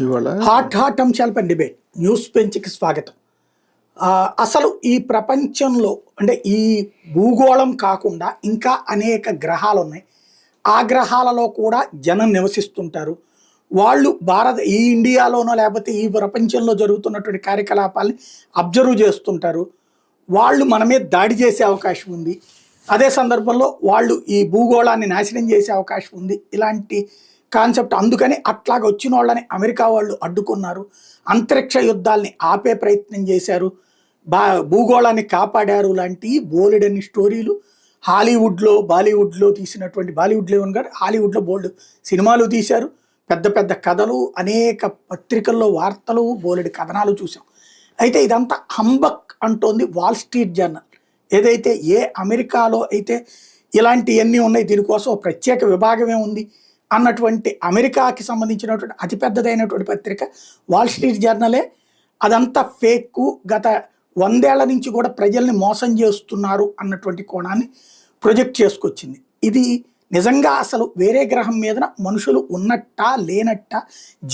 ఇవాళ హాట్ అంశాలపై debate news బెంచ్కి స్వాగతం. అసలు ఈ ప్రపంచంలో అంటే ఈ భూగోళం కాకుండా ఇంకా అనేక గ్రహాలు ఉన్నాయి. ఆ గ్రహాలలో కూడా జనం నివసిస్తుంటారు. వాళ్ళు ఈ ఇండియాలోనో లేకపోతే ఈ ప్రపంచంలో జరుగుతున్నటువంటి కార్యకలాపాలని అబ్జర్వ్ చేస్తుంటారు. వాళ్ళు మన మీద దాడి చేసే అవకాశం ఉంది. అదే సందర్భంలో వాళ్ళు ఈ భూగోళాన్ని నాశనం చేసే అవకాశం ఉంది. ఇలాంటి కాన్సెప్ట్ అందుకని అట్లాగ వచ్చిన వాళ్ళని అమెరికా వాళ్ళు అడ్డుకున్నారు. అంతరిక్ష యుద్ధాల్ని ఆపే ప్రయత్నం చేశారు. భూగోళాన్ని కాపాడారు లాంటి బోలెడన్ని స్టోరీలు హాలీవుడ్లో బాలీవుడ్లో తీసినటువంటి బాలీవుడ్లో ఏమని కాదు హాలీవుడ్లో బోల్డ్ సినిమాలు తీశారు. పెద్ద పెద్ద కథలు అనేక పత్రికల్లో వార్తలు బోలెడు కథనాలు చూసాం. అయితే ఇదంతా హంబక్ అంటోంది వాల్ స్ట్రీట్ జర్నల్. ఏదైతే అమెరికాలో అయితే ఇలాంటివన్నీ ఉన్నాయి, దీనికోసం ప్రత్యేక విభాగమే ఉంది అన్నటువంటి అమెరికాకి సంబంధించినటువంటి అతిపెద్దదైనటువంటి పత్రిక వాల్ స్ట్రీట్ జర్నలే అదంతా ఫేక్, గత 100 ఏళ్ల నుంచి కూడా ప్రజల్ని మోసం చేస్తున్నారు అన్నటువంటి కోణాన్ని ప్రొజెక్ట్ చేసుకొచ్చింది. ఇది నిజంగా అసలు వేరే గ్రహం మీద మనుషులు ఉన్నట్టా లేనట్టా,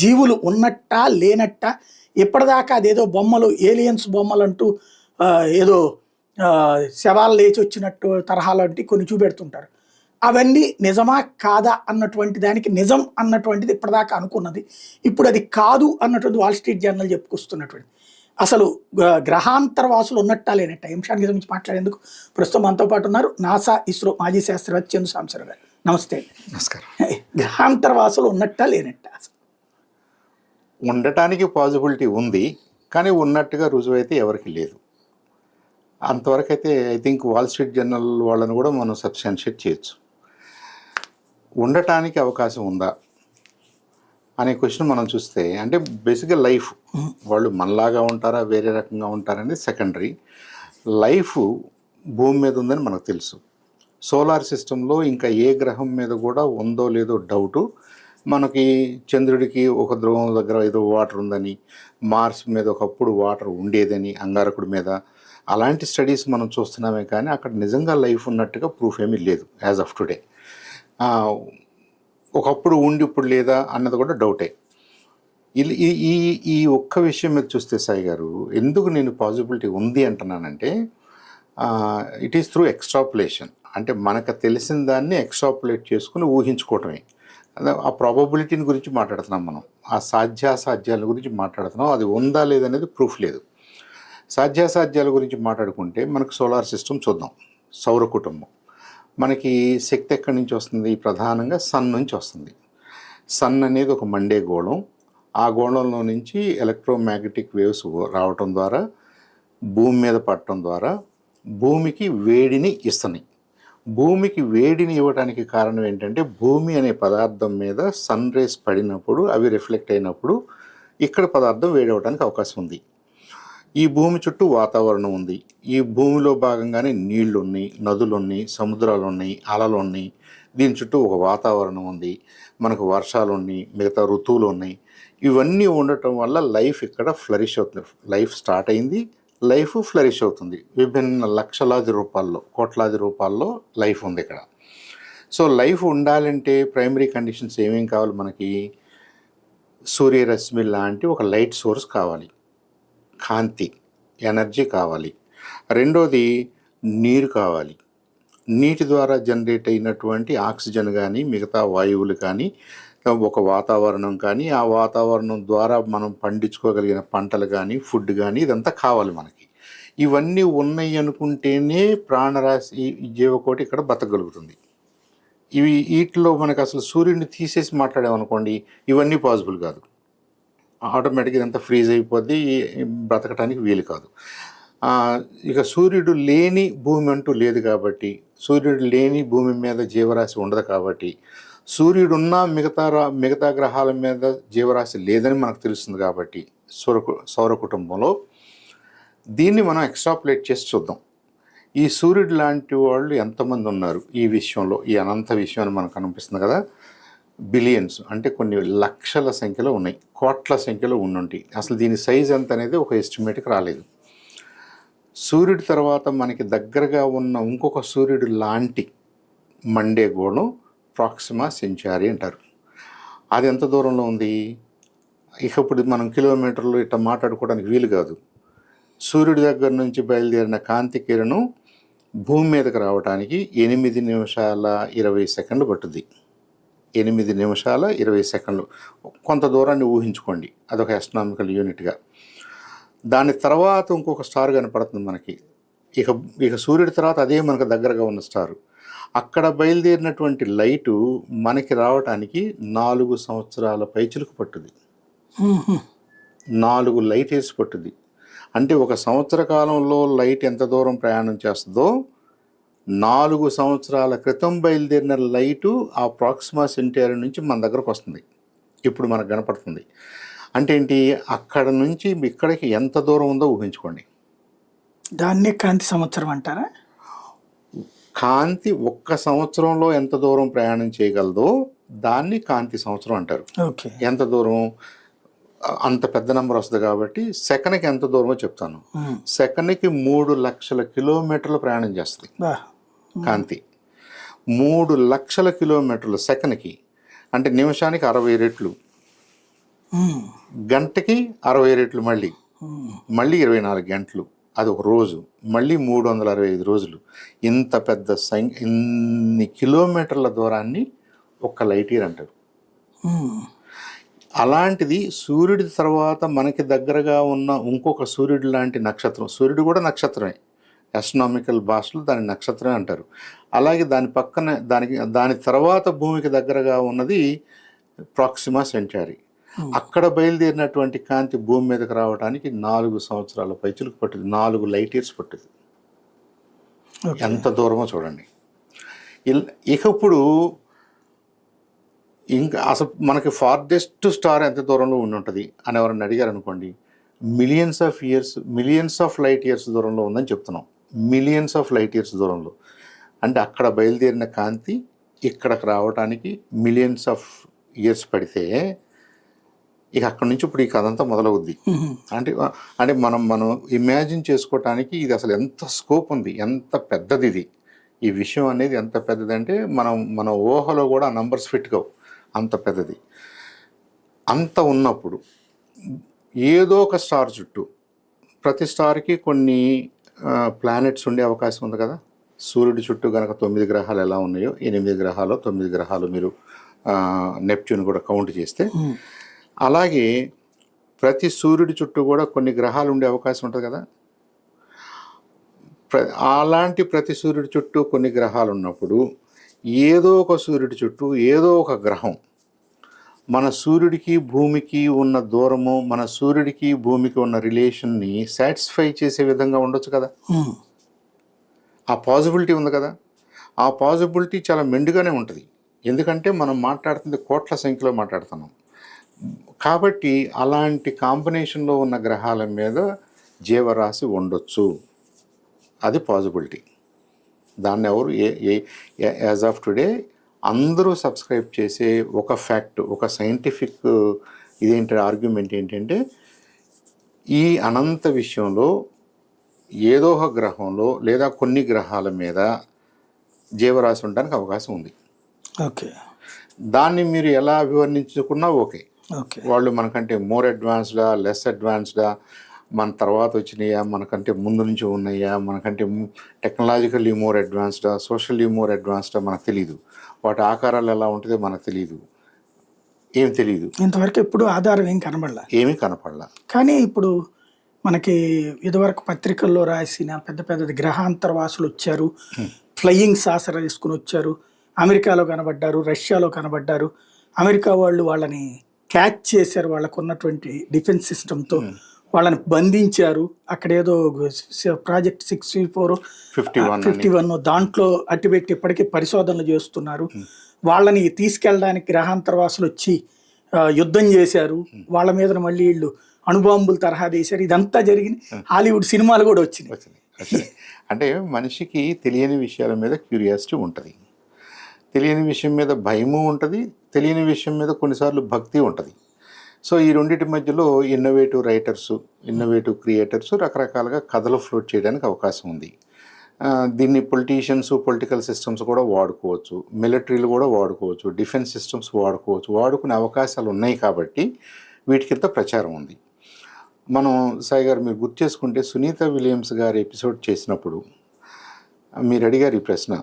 జీవులు ఉన్నట్టా లేనట్టా, ఇప్పటిదాకా అదేదో బొమ్మలు ఏలియన్స్ బొమ్మలు అంటూ ఏదో శవాలు లేచి వచ్చినట్టు తరహాలంటి కొన్ని చూపెడుతుంటారు. అవన్నీ నిజమా కాదా అన్నటువంటి దానికి నిజం అన్నటువంటిది ఇప్పటిదాకా అనుకున్నది. ఇప్పుడు అది కాదు అన్నటువంటి వాల్ స్ట్రీట్ జర్నల్ చెప్పుకొస్తున్నటువంటిది. అసలు గ్రహాంతరవాసులు ఉన్నట్టా లేనట్టా అంశానికి గురించి మాట్లాడేందుకు ప్రస్తుతం మనతో పాటు ఉన్నారు నాసా ఇస్రో మాజీ శాస్త్రవేత్త చందు సాంబశివరావు గారు. నమస్తే. నమస్కారం. గ్రహాంతరవాసులు ఉన్నట్టా లేనట్టా? ఉండటానికి పాసిబిలిటీ ఉంది, కానీ ఉన్నట్టుగా రుజువైతే ఎవరికి లేదు. అంతవరకు అయితే I think wall street journal వాళ్ళని కూడా మనం సబ్స్టాన్షియేట్ చేయొచ్చు. ఉండటానికి అవకాశం ఉందా అనే క్వశ్చన్ మనం చూస్తే, అంటే బేసిక్గా లైఫ్ వాళ్ళు మనలాగా ఉంటారా వేరే రకంగా ఉంటారనేది సెకండరీ. లైఫ్ భూమి మీద ఉందని మనకు తెలుసు. సోలార్ సిస్టంలో ఇంకా ఏ గ్రహం మీద కూడా ఉందో లేదో డౌటు. మనకి చంద్రుడికి ఒక ధ్రువం దగ్గర ఏదో వాటర్ ఉందని, మార్స్ మీద ఒకప్పుడు వాటర్ ఉండేదని, అంగారకుడి మీద అలాంటి స్టడీస్ మనం చూస్తున్నామే, కానీ అక్కడ నిజంగా లైఫ్ ఉన్నట్టుగా ప్రూఫ్ ఏమీ లేదు యాజ్ ఆఫ్ టుడే. ఒకప్పుడు ఉండి ఇప్పుడు లేదా అన్నది కూడా డౌటే. ఈ ఒక్క విషయం మీద చూస్తే సాయి గారు, ఎందుకు నేను పాసిబిలిటీ ఉంది అంటున్నానంటే, ఇట్ ఈస్ త్రూ ఎక్స్ట్రాపులేషన్. అంటే మనకు తెలిసిన దాన్ని ఎక్స్ట్రాపులేట్ చేసుకుని ఊహించుకోవటమే. ఆ ప్రాబబిలిటీని గురించి మాట్లాడుతున్నాం మనం, ఆ సాధ్యాసాధ్యాల గురించి మాట్లాడుతున్నాం. అది ఉందా లేదనేది ప్రూఫ్ లేదు. సాధ్యాసాధ్యాల గురించి మాట్లాడుకుంటే మనకు సోలార్ సిస్టమ్ చూద్దాం, సౌర కుటుంబం. మనకి శక్తి ఎక్కడి నుంచి వస్తుంది? ప్రధానంగా సన్ నుంచి వస్తుంది. సన్ అనేది ఒక మండే గోళం. ఆ గోళంలో నుంచి ఎలక్ట్రోమాగ్నెటిక్ వేవ్స్ రావటం ద్వారా భూమి మీద పడటం ద్వారా భూమికి వేడిని ఇస్తున్నాయి. భూమికి వేడిని ఇవ్వడానికి కారణం ఏంటంటే, భూమి అనే పదార్థం మీద సన్ రేస్ పడినప్పుడు అవి రిఫ్లెక్ట్ అయినప్పుడు ఇక్కడ పదార్థం వేడి అవ్వడానికి అవకాశం ఉంది. ఈ భూమి చుట్టూ వాతావరణం ఉంది. ఈ భూమిలో భాగంగానే నీళ్లు ఉన్నాయి, నదులు ఉన్నాయి, సముద్రాలు ఉన్నాయి, అలలు ఉన్నాయి. దీని చుట్టూ ఒక వాతావరణం ఉంది. మనకు వర్షాలు ఉన్నాయి, మిగతా ఋతువులు ఉన్నాయి. ఇవన్నీ ఉండటం వల్ల లైఫ్ ఇక్కడ ఫ్లరిష్ అవుతుంది. లైఫ్ స్టార్ట్ అయింది, లైఫ్ ఫ్లరిష్ అవుతుంది. విభిన్న లక్షలాది రూపాల్లో, కోట్లాది రూపాల్లో లైఫ్ ఉంది ఇక్కడ. సో లైఫ్ ఉండాలంటే ప్రైమరీ కండిషన్స్ ఏమేం కావాలి మనకి? సూర్యరశ్మి లాంటి ఒక లైట్ సోర్స్ కావాలి, కాంతి ఎనర్జీ కావాలి. రెండోది నీరు కావాలి. నీటి ద్వారా జనరేట్ అయినటువంటి ఆక్సిజన్ కానీ మిగతా వాయువులు కానీ ఒక వాతావరణం కానీ, ఆ వాతావరణం ద్వారా మనం పండించుకోగలిగిన పంటలు కానీ ఫుడ్ కానీ ఇదంతా కావాలి మనకి. ఇవన్నీ ఉన్నాయి అనుకుంటేనే ప్రాణరాశి జీవకోటి ఇక్కడ బతకగలుగుతుంది. వీటిలో మనకు అసలు సూర్యుడిని తీసేసి మాట్లాడామనుకోండి, ఇవన్నీ పాసిబుల్ కాదు. ఆటోమేటిక్గా ఇదంతా ఫ్రీజ్ అయిపోద్ది, బ్రతకటానికి వీలు కాదు. ఇక సూర్యుడు లేని భూమి అంటూ లేదు కాబట్టి, సూర్యుడు లేని భూమి మీద జీవరాశి ఉండదు కాబట్టి, సూర్యుడున్న మిగతా గ్రహాల మీద జీవరాశి లేదని మనకు తెలుస్తుంది కాబట్టి సౌర కుటుంబంలో దీన్ని మనం ఎక్స్ట్రాపులేట్ చేసి చూద్దాం. ఈ సూర్యుడు లాంటి వాళ్ళు ఎంతమంది ఉన్నారు ఈ విషయంలో? ఈ అనంత విషయం అని మనకు అనిపిస్తుంది కదా. బిలియన్స్ అంటే కొన్ని లక్షల సంఖ్యలో ఉన్నాయి, కోట్ల సంఖ్యలో ఉండుంటాయి. అసలు దీని సైజ్ ఎంత అనేది ఒక ఎస్టిమేట్కి రాలేదు. సూర్యుడి తర్వాత మనకి దగ్గరగా ఉన్న ఇంకొక సూర్యుడు లాంటి మండే గోళం ప్రాక్సిమా సెంచారీ అంటారు. అది ఎంత దూరంలో ఉంది? ఇక ఇప్పుడు మనం కిలోమీటర్లు ఇట్లా మాట్లాడుకోవడానికి వీలు కాదు. సూర్యుడి దగ్గర నుంచి బయలుదేరిన కాంతి కిరణం భూమి మీదకి రావడానికి 8 నిమిషాల 20 సెకండ్లు పట్టుద్ది. 8 నిమిషాల 20 సెకండ్లు. కొంత దూరాన్ని ఊహించుకోండి, అదొక ఆస్ట్రానామికల్ యూనిట్గా. దాని తర్వాత ఇంకొక స్టార్ కనపడుతుంది మనకి. ఇక ఇక సూర్యుడి తర్వాత అదే మనకు దగ్గరగా ఉన్న స్టారు. అక్కడ బయలుదేరినటువంటి లైటు మనకి రావడానికి 4 సంవత్సరాల పైచిలకు పట్టుద్ది. 4 లైట్ ఇయర్స్ పట్టుద్ది. అంటే ఒక సంవత్సర కాలంలో లైట్ ఎంత దూరం ప్రయాణం చేస్తుందో 4 సంవత్సరాల క్రితం బయలుదేరిన లైటు ఆ ప్రాక్సిమా సెంటేరి నుంచి మన దగ్గరకు వస్తుంది, ఇప్పుడు మనకు కనపడుతుంది. అంటే ఏంటి, అక్కడ నుంచి ఇక్కడికి ఎంత దూరం ఉందో ఊహించుకోండి. దాన్నే కాంతి సంవత్సరం అంటారా? కాంతి ఒక్క సంవత్సరంలో ఎంత దూరం ప్రయాణం చేయగలదో దాన్ని కాంతి సంవత్సరం అంటారు. ఓకే. ఎంత దూరం, అంత పెద్ద నెంబర్ వస్తుంది కాబట్టి సెకన్కి ఎంత దూరమో చెప్తాను. సెకన్కి 3 లక్షల కిలోమీటర్లు ప్రయాణం చేస్తుంది కాంతి. 3 లక్షల కిలోమీటర్లు సెకన్కి, అంటే నిమిషానికి 60 రెట్లు, గంటకి 60 రెట్లు, మళ్ళీ 24 గంటలు, అది ఒక రోజు, మళ్ళీ 365 రోజులు. ఇంత పెద్ద ఇన్ని కిలోమీటర్ల దూరాన్ని ఒక్క లైట్ ఇయర్ అంటారు. అలాంటిది సూర్యుడి తర్వాత మనకి దగ్గరగా ఉన్న ఇంకొక సూర్యుడు లాంటి నక్షత్రం, సూర్యుడు కూడా నక్షత్రమే, ఆస్ట్రానామికల్ భాషలో దాని నక్షత్రమే అంటారు. అలాగే దాని పక్కన దాని తర్వాత భూమికి దగ్గరగా ఉన్నది ప్రాక్సిమా సెంటేరి. అక్కడ బయలుదేరినటువంటి కాంతి భూమి మీదకి రావడానికి 4 సంవత్సరాల పైచులకు పట్టింది, 4 లైట్ ఇయర్స్ పట్టింది. ఎంత దూరమో చూడండి. ఇక ఇప్పుడు ఇంకా అసలు మనకి ఫార్దెస్ట్ స్టార్ ఎంత దూరంలో ఉండి ఉంటుంది అని ఎవరైనా అడిగారు అనుకోండి, మిలియన్స్ ఆఫ్ లైట్ ఇయర్స్ దూరంలో ఉందని చెప్తున్నాం. మిలియన్స్ ఆఫ్ లైట్ ఇయర్స్ దూరంలో అంటే అక్కడ బయలుదేరిన కాంతి ఇక్కడికి రావడానికి మిలియన్స్ ఆఫ్ ఇయర్స్ పడితే ఇక అక్కడి నుంచి ఇప్పుడు ఈ కథ అంతా మొదలవుద్ది. అంటే మనం ఇమాజిన్ చేసుకోవటానికి ఇది అసలు ఎంత స్కోప్ ఉంది, ఎంత పెద్దది ఇది. ఈ విషయం అనేది ఎంత పెద్దదంటే మన ఊహలో కూడా ఆ నంబర్స్ ఫిట్ కావు, అంత పెద్దది. అంత ఉన్నప్పుడు ఏదో ఒక స్టార్ చుట్టూ, ప్రతి స్టార్కి కొన్ని ప్లానెట్స్ ఉండే అవకాశం ఉంది కదా. సూర్యుడి చుట్టూ కనుక 9 గ్రహాలు ఎలా ఉన్నాయో, 8 గ్రహాలు 9 గ్రహాలు మీరు నెప్ట్యూన్ కూడా కౌంట్ చేస్తే, అలాగే ప్రతి సూర్యుడి చుట్టూ కూడా కొన్ని గ్రహాలు ఉండే అవకాశం ఉంటుంది కదా. అలాంటి ప్రతి సూర్యుడి చుట్టూ కొన్ని గ్రహాలు ఉన్నప్పుడు ఏదో ఒక సూర్యుడి చుట్టూ ఏదో ఒక గ్రహం మన సూర్యుడికి భూమికి ఉన్న దూరము, మన సూర్యుడికి భూమికి ఉన్న రిలేషన్ని సాటిస్ఫై చేసే విధంగా ఉండొచ్చు కదా. ఆ పాజిబిలిటీ ఉంది కదా. ఆ పాజిబిలిటీ చాలా మెండుగానే ఉంటుంది, ఎందుకంటే మనం మాట్లాడుతుంది కోట్ల సంఖ్యలో మాట్లాడుతున్నాం కాబట్టి. అలాంటి కాంబినేషన్లో ఉన్న గ్రహాల మీద జీవరాశి ఉండొచ్చు, అది పాజిబిలిటీ. దాన్ని ఎవరు యాజ్ ఆఫ్ టుడే అందరూ సబ్స్క్రైబ్ చేసే ఒక ఫ్యాక్ట్, ఒక సైంటిఫిక్ ఇదేంటి ఆర్గ్యుమెంట్ ఏంటంటే, ఈ అనంత విషయంలో ఏదో ఒక గ్రహంలో లేదా కొన్ని గ్రహాల మీద జీవరాశి ఉండడానికి అవకాశం ఉంది. ఓకే. దాన్ని మీరు ఎలా అభివర్ణించుకున్నా ఓకే. వాళ్ళు మనకంటే మోర్ అడ్వాన్స్డా, లెస్ అడ్వాన్స్డా, మన తర్వాత వచ్చినాయా, మనకంటే ముందు నుంచి ఉన్నాయా, మనకంటే టెక్నాలజికల్లీ మోర్ అడ్వాన్స్డా, సోషల్లీ మోర్ అడ్వాన్స్డా మనకు తెలియదు. వాటి ఆకారాలు ఎలా ఉంటుందో మనకు తెలియదు, ఏం తెలియదు. ఇంతవరకు ఎప్పుడు ఆధారం ఏమీ కనపడలా. కానీ ఇప్పుడు మనకి ఇదివరకు పత్రికల్లో రాసిన పెద్ద పెద్ద గ్రహాంతరవాసులు వచ్చారు, ఫ్లయింగ్ సాసర్ తీసుకుని వచ్చారు, అమెరికాలో కనబడ్డారు, రష్యాలో కనబడ్డారు. అమెరికా వాళ్ళు వాళ్ళని క్యాచ్ చేశారు, వాళ్ళకు ఉన్నటువంటి డిఫెన్స్ సిస్టంతో వాళ్ళని బంధించారు. అక్కడ ఏదో ప్రాజెక్ట్ 651 దాంట్లో అట్టిపెట్టి ఇప్పటికీ పరిశోధనలు చేస్తున్నారు. వాళ్ళని తీసుకెళ్ళడానికి గ్రహాంతరవాసులు వచ్చి యుద్ధం చేశారు, వాళ్ళ మీద మళ్ళీ వీళ్ళు అణుబాంబులు తరహా చేశారు. ఇదంతా జరిగింది. హాలీవుడ్ సినిమాలు కూడా వచ్చినాయి. అంటే మనిషికి తెలియని విషయాల మీద క్యూరియాసిటీ ఉంటుంది, తెలియని విషయం మీద భయము ఉంటుంది, తెలియని విషయం మీద కొన్నిసార్లు భక్తి ఉంటుంది. సో ఈ రెండింటి మధ్యలో ఇన్నోవేటివ్ రైటర్సు, ఇన్నోవేటివ్ క్రియేటర్సు రకరకాలుగా కథలు ఫ్లోట్ చేయడానికి అవకాశం ఉంది. దీన్ని పొలిటీషియన్స్, పొలిటికల్ సిస్టమ్స్ కూడా వాడుకోవచ్చు, మిలిటరీలు కూడా వాడుకోవచ్చు, డిఫెన్స్ సిస్టమ్స్ వాడుకోవచ్చు, వాడుకునే అవకాశాలు ఉన్నాయి. కాబట్టి వీటికింత ప్రచారం ఉంది. మనం సాయి గారు మీరు గుర్తు చేసుకుంటే సునీత విలియమ్స్ గారు ఎపిసోడ్ చేసినప్పుడు మీరు అడిగారు ఈ ప్రశ్న,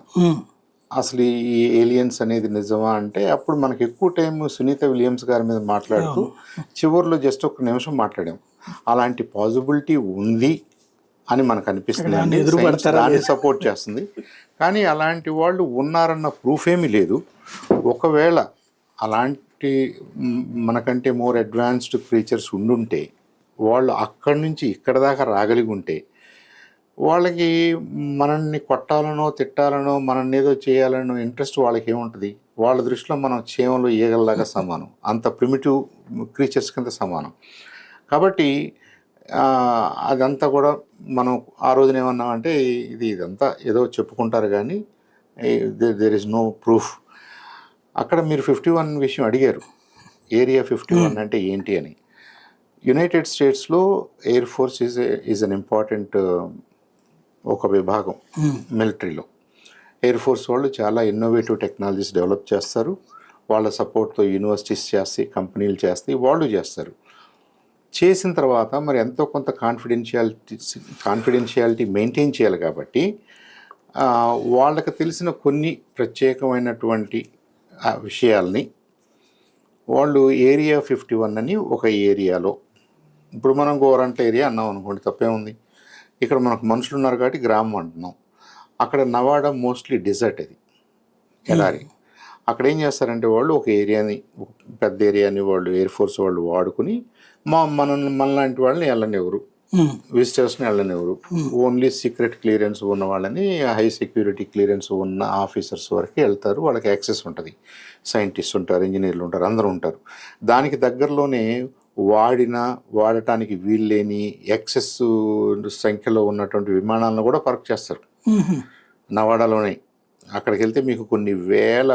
అసలు ఈ ఏలియన్స్ అనేది నిజమా అంటే అప్పుడు మనకు ఎక్కువ టైం సునీత విలియమ్స్ గారి మీద మాట్లాడుతూ చివరిలో జస్ట్ ఒక నిమిషం మాట్లాడాం. అలాంటి పాసిబిలిటీ ఉంది అని మనకు అనిపిస్తుంది అండి, దాన్ని సపోర్ట్ చేస్తుంది. కానీ అలాంటి వాళ్ళు ఉన్నారన్న ప్రూఫ్ ఏమీ లేదు. ఒకవేళ అలాంటి మనకంటే మోర్ అడ్వాన్స్డ్ క్రీచర్స్ ఉండుంటే వాళ్ళు అక్కడి నుంచి ఇక్కడ దాకా రాగలిగి ఉంటే వాళ్ళకి మనల్ని కొట్టాలనో తిట్టాలనో మనల్ని ఏదో చేయాలనో ఇంట్రెస్ట్ వాళ్ళకి ఏముంటుంది? వాళ్ళ దృష్టిలో మనం చీమలు ఈగల్లాగా సమానం, అంత ప్రిమిటివ్ క్రీచర్స్ కింద సమానం. కాబట్టి అదంతా కూడా మనం ఆ రోజున ఏమన్నామంటే ఇదంతా ఏదో చెప్పుకుంటారు కానీ దేర్ ఇస్ నో ప్రూఫ్. అక్కడ మీరు 51 విషయం అడిగారు, ఏరియా 51 అంటే ఏంటి అని. యునైటెడ్ స్టేట్స్లో air force is an important ఒక విభాగం మిలిటరీలో. ఎయిర్ ఫోర్స్ వాళ్ళు చాలా ఇన్నోవేటివ్ టెక్నాలజీస్ డెవలప్ చేస్తారు. వాళ్ళ సపోర్ట్తో యూనివర్సిటీస్ చేస్తాయి, కంపెనీలు చేస్తాయి, వాళ్ళు చేస్తారు. చేసిన తర్వాత మరి ఎంతో కొంత కాన్ఫిడెన్షియాలిటీ మెయింటైన్ చేయాలి. కాబట్టి వాళ్ళకి తెలిసిన కొన్ని ప్రత్యేకమైనటువంటి విషయాల్ని వాళ్ళు ఏరియా 51 అని ఒక ఏరియాలో, ఇప్పుడు మనం గోరంట్ల ఏరియా అన్నాం అనుకోండి, తప్పేముంది? ఇక్కడ మనకు మనుషులు ఉన్నారు కాబట్టి గ్రామం అంటున్నాం. అక్కడ నవాడా మోస్ట్లీ డిజర్ట్, అది ఎడారి. అక్కడ ఏం చేస్తారంటే వాళ్ళు ఒక ఏరియాని, పెద్ద ఏరియాని వాళ్ళు ఎయిర్ ఫోర్స్ వాళ్ళు వాడుకుని మనలాంటి వాళ్ళని వెళ్ళనివ్వరు, విజిటర్స్ని వెళ్ళనివ్వరు. ఓన్లీ సీక్రెట్ క్లియరెన్స్ ఉన్న వాళ్ళని, హై సెక్యూరిటీ క్లియరెన్స్ ఉన్న ఆఫీసర్స్ వరకు వెళ్తారు. వాళ్ళకి యాక్సెస్ ఉంటుంది, సైంటిస్ట్ ఉంటారు, ఇంజనీర్లు ఉంటారు, అందరూ ఉంటారు. దానికి దగ్గరలోనే వాడటానికి వీల్లేని ఎక్సెస్ సంఖ్యలో ఉన్నటువంటి విమానాలను కూడా పార్క్ చేస్తారు నవాడాలోనే. అక్కడికి వెళ్తే మీకు కొన్ని వేల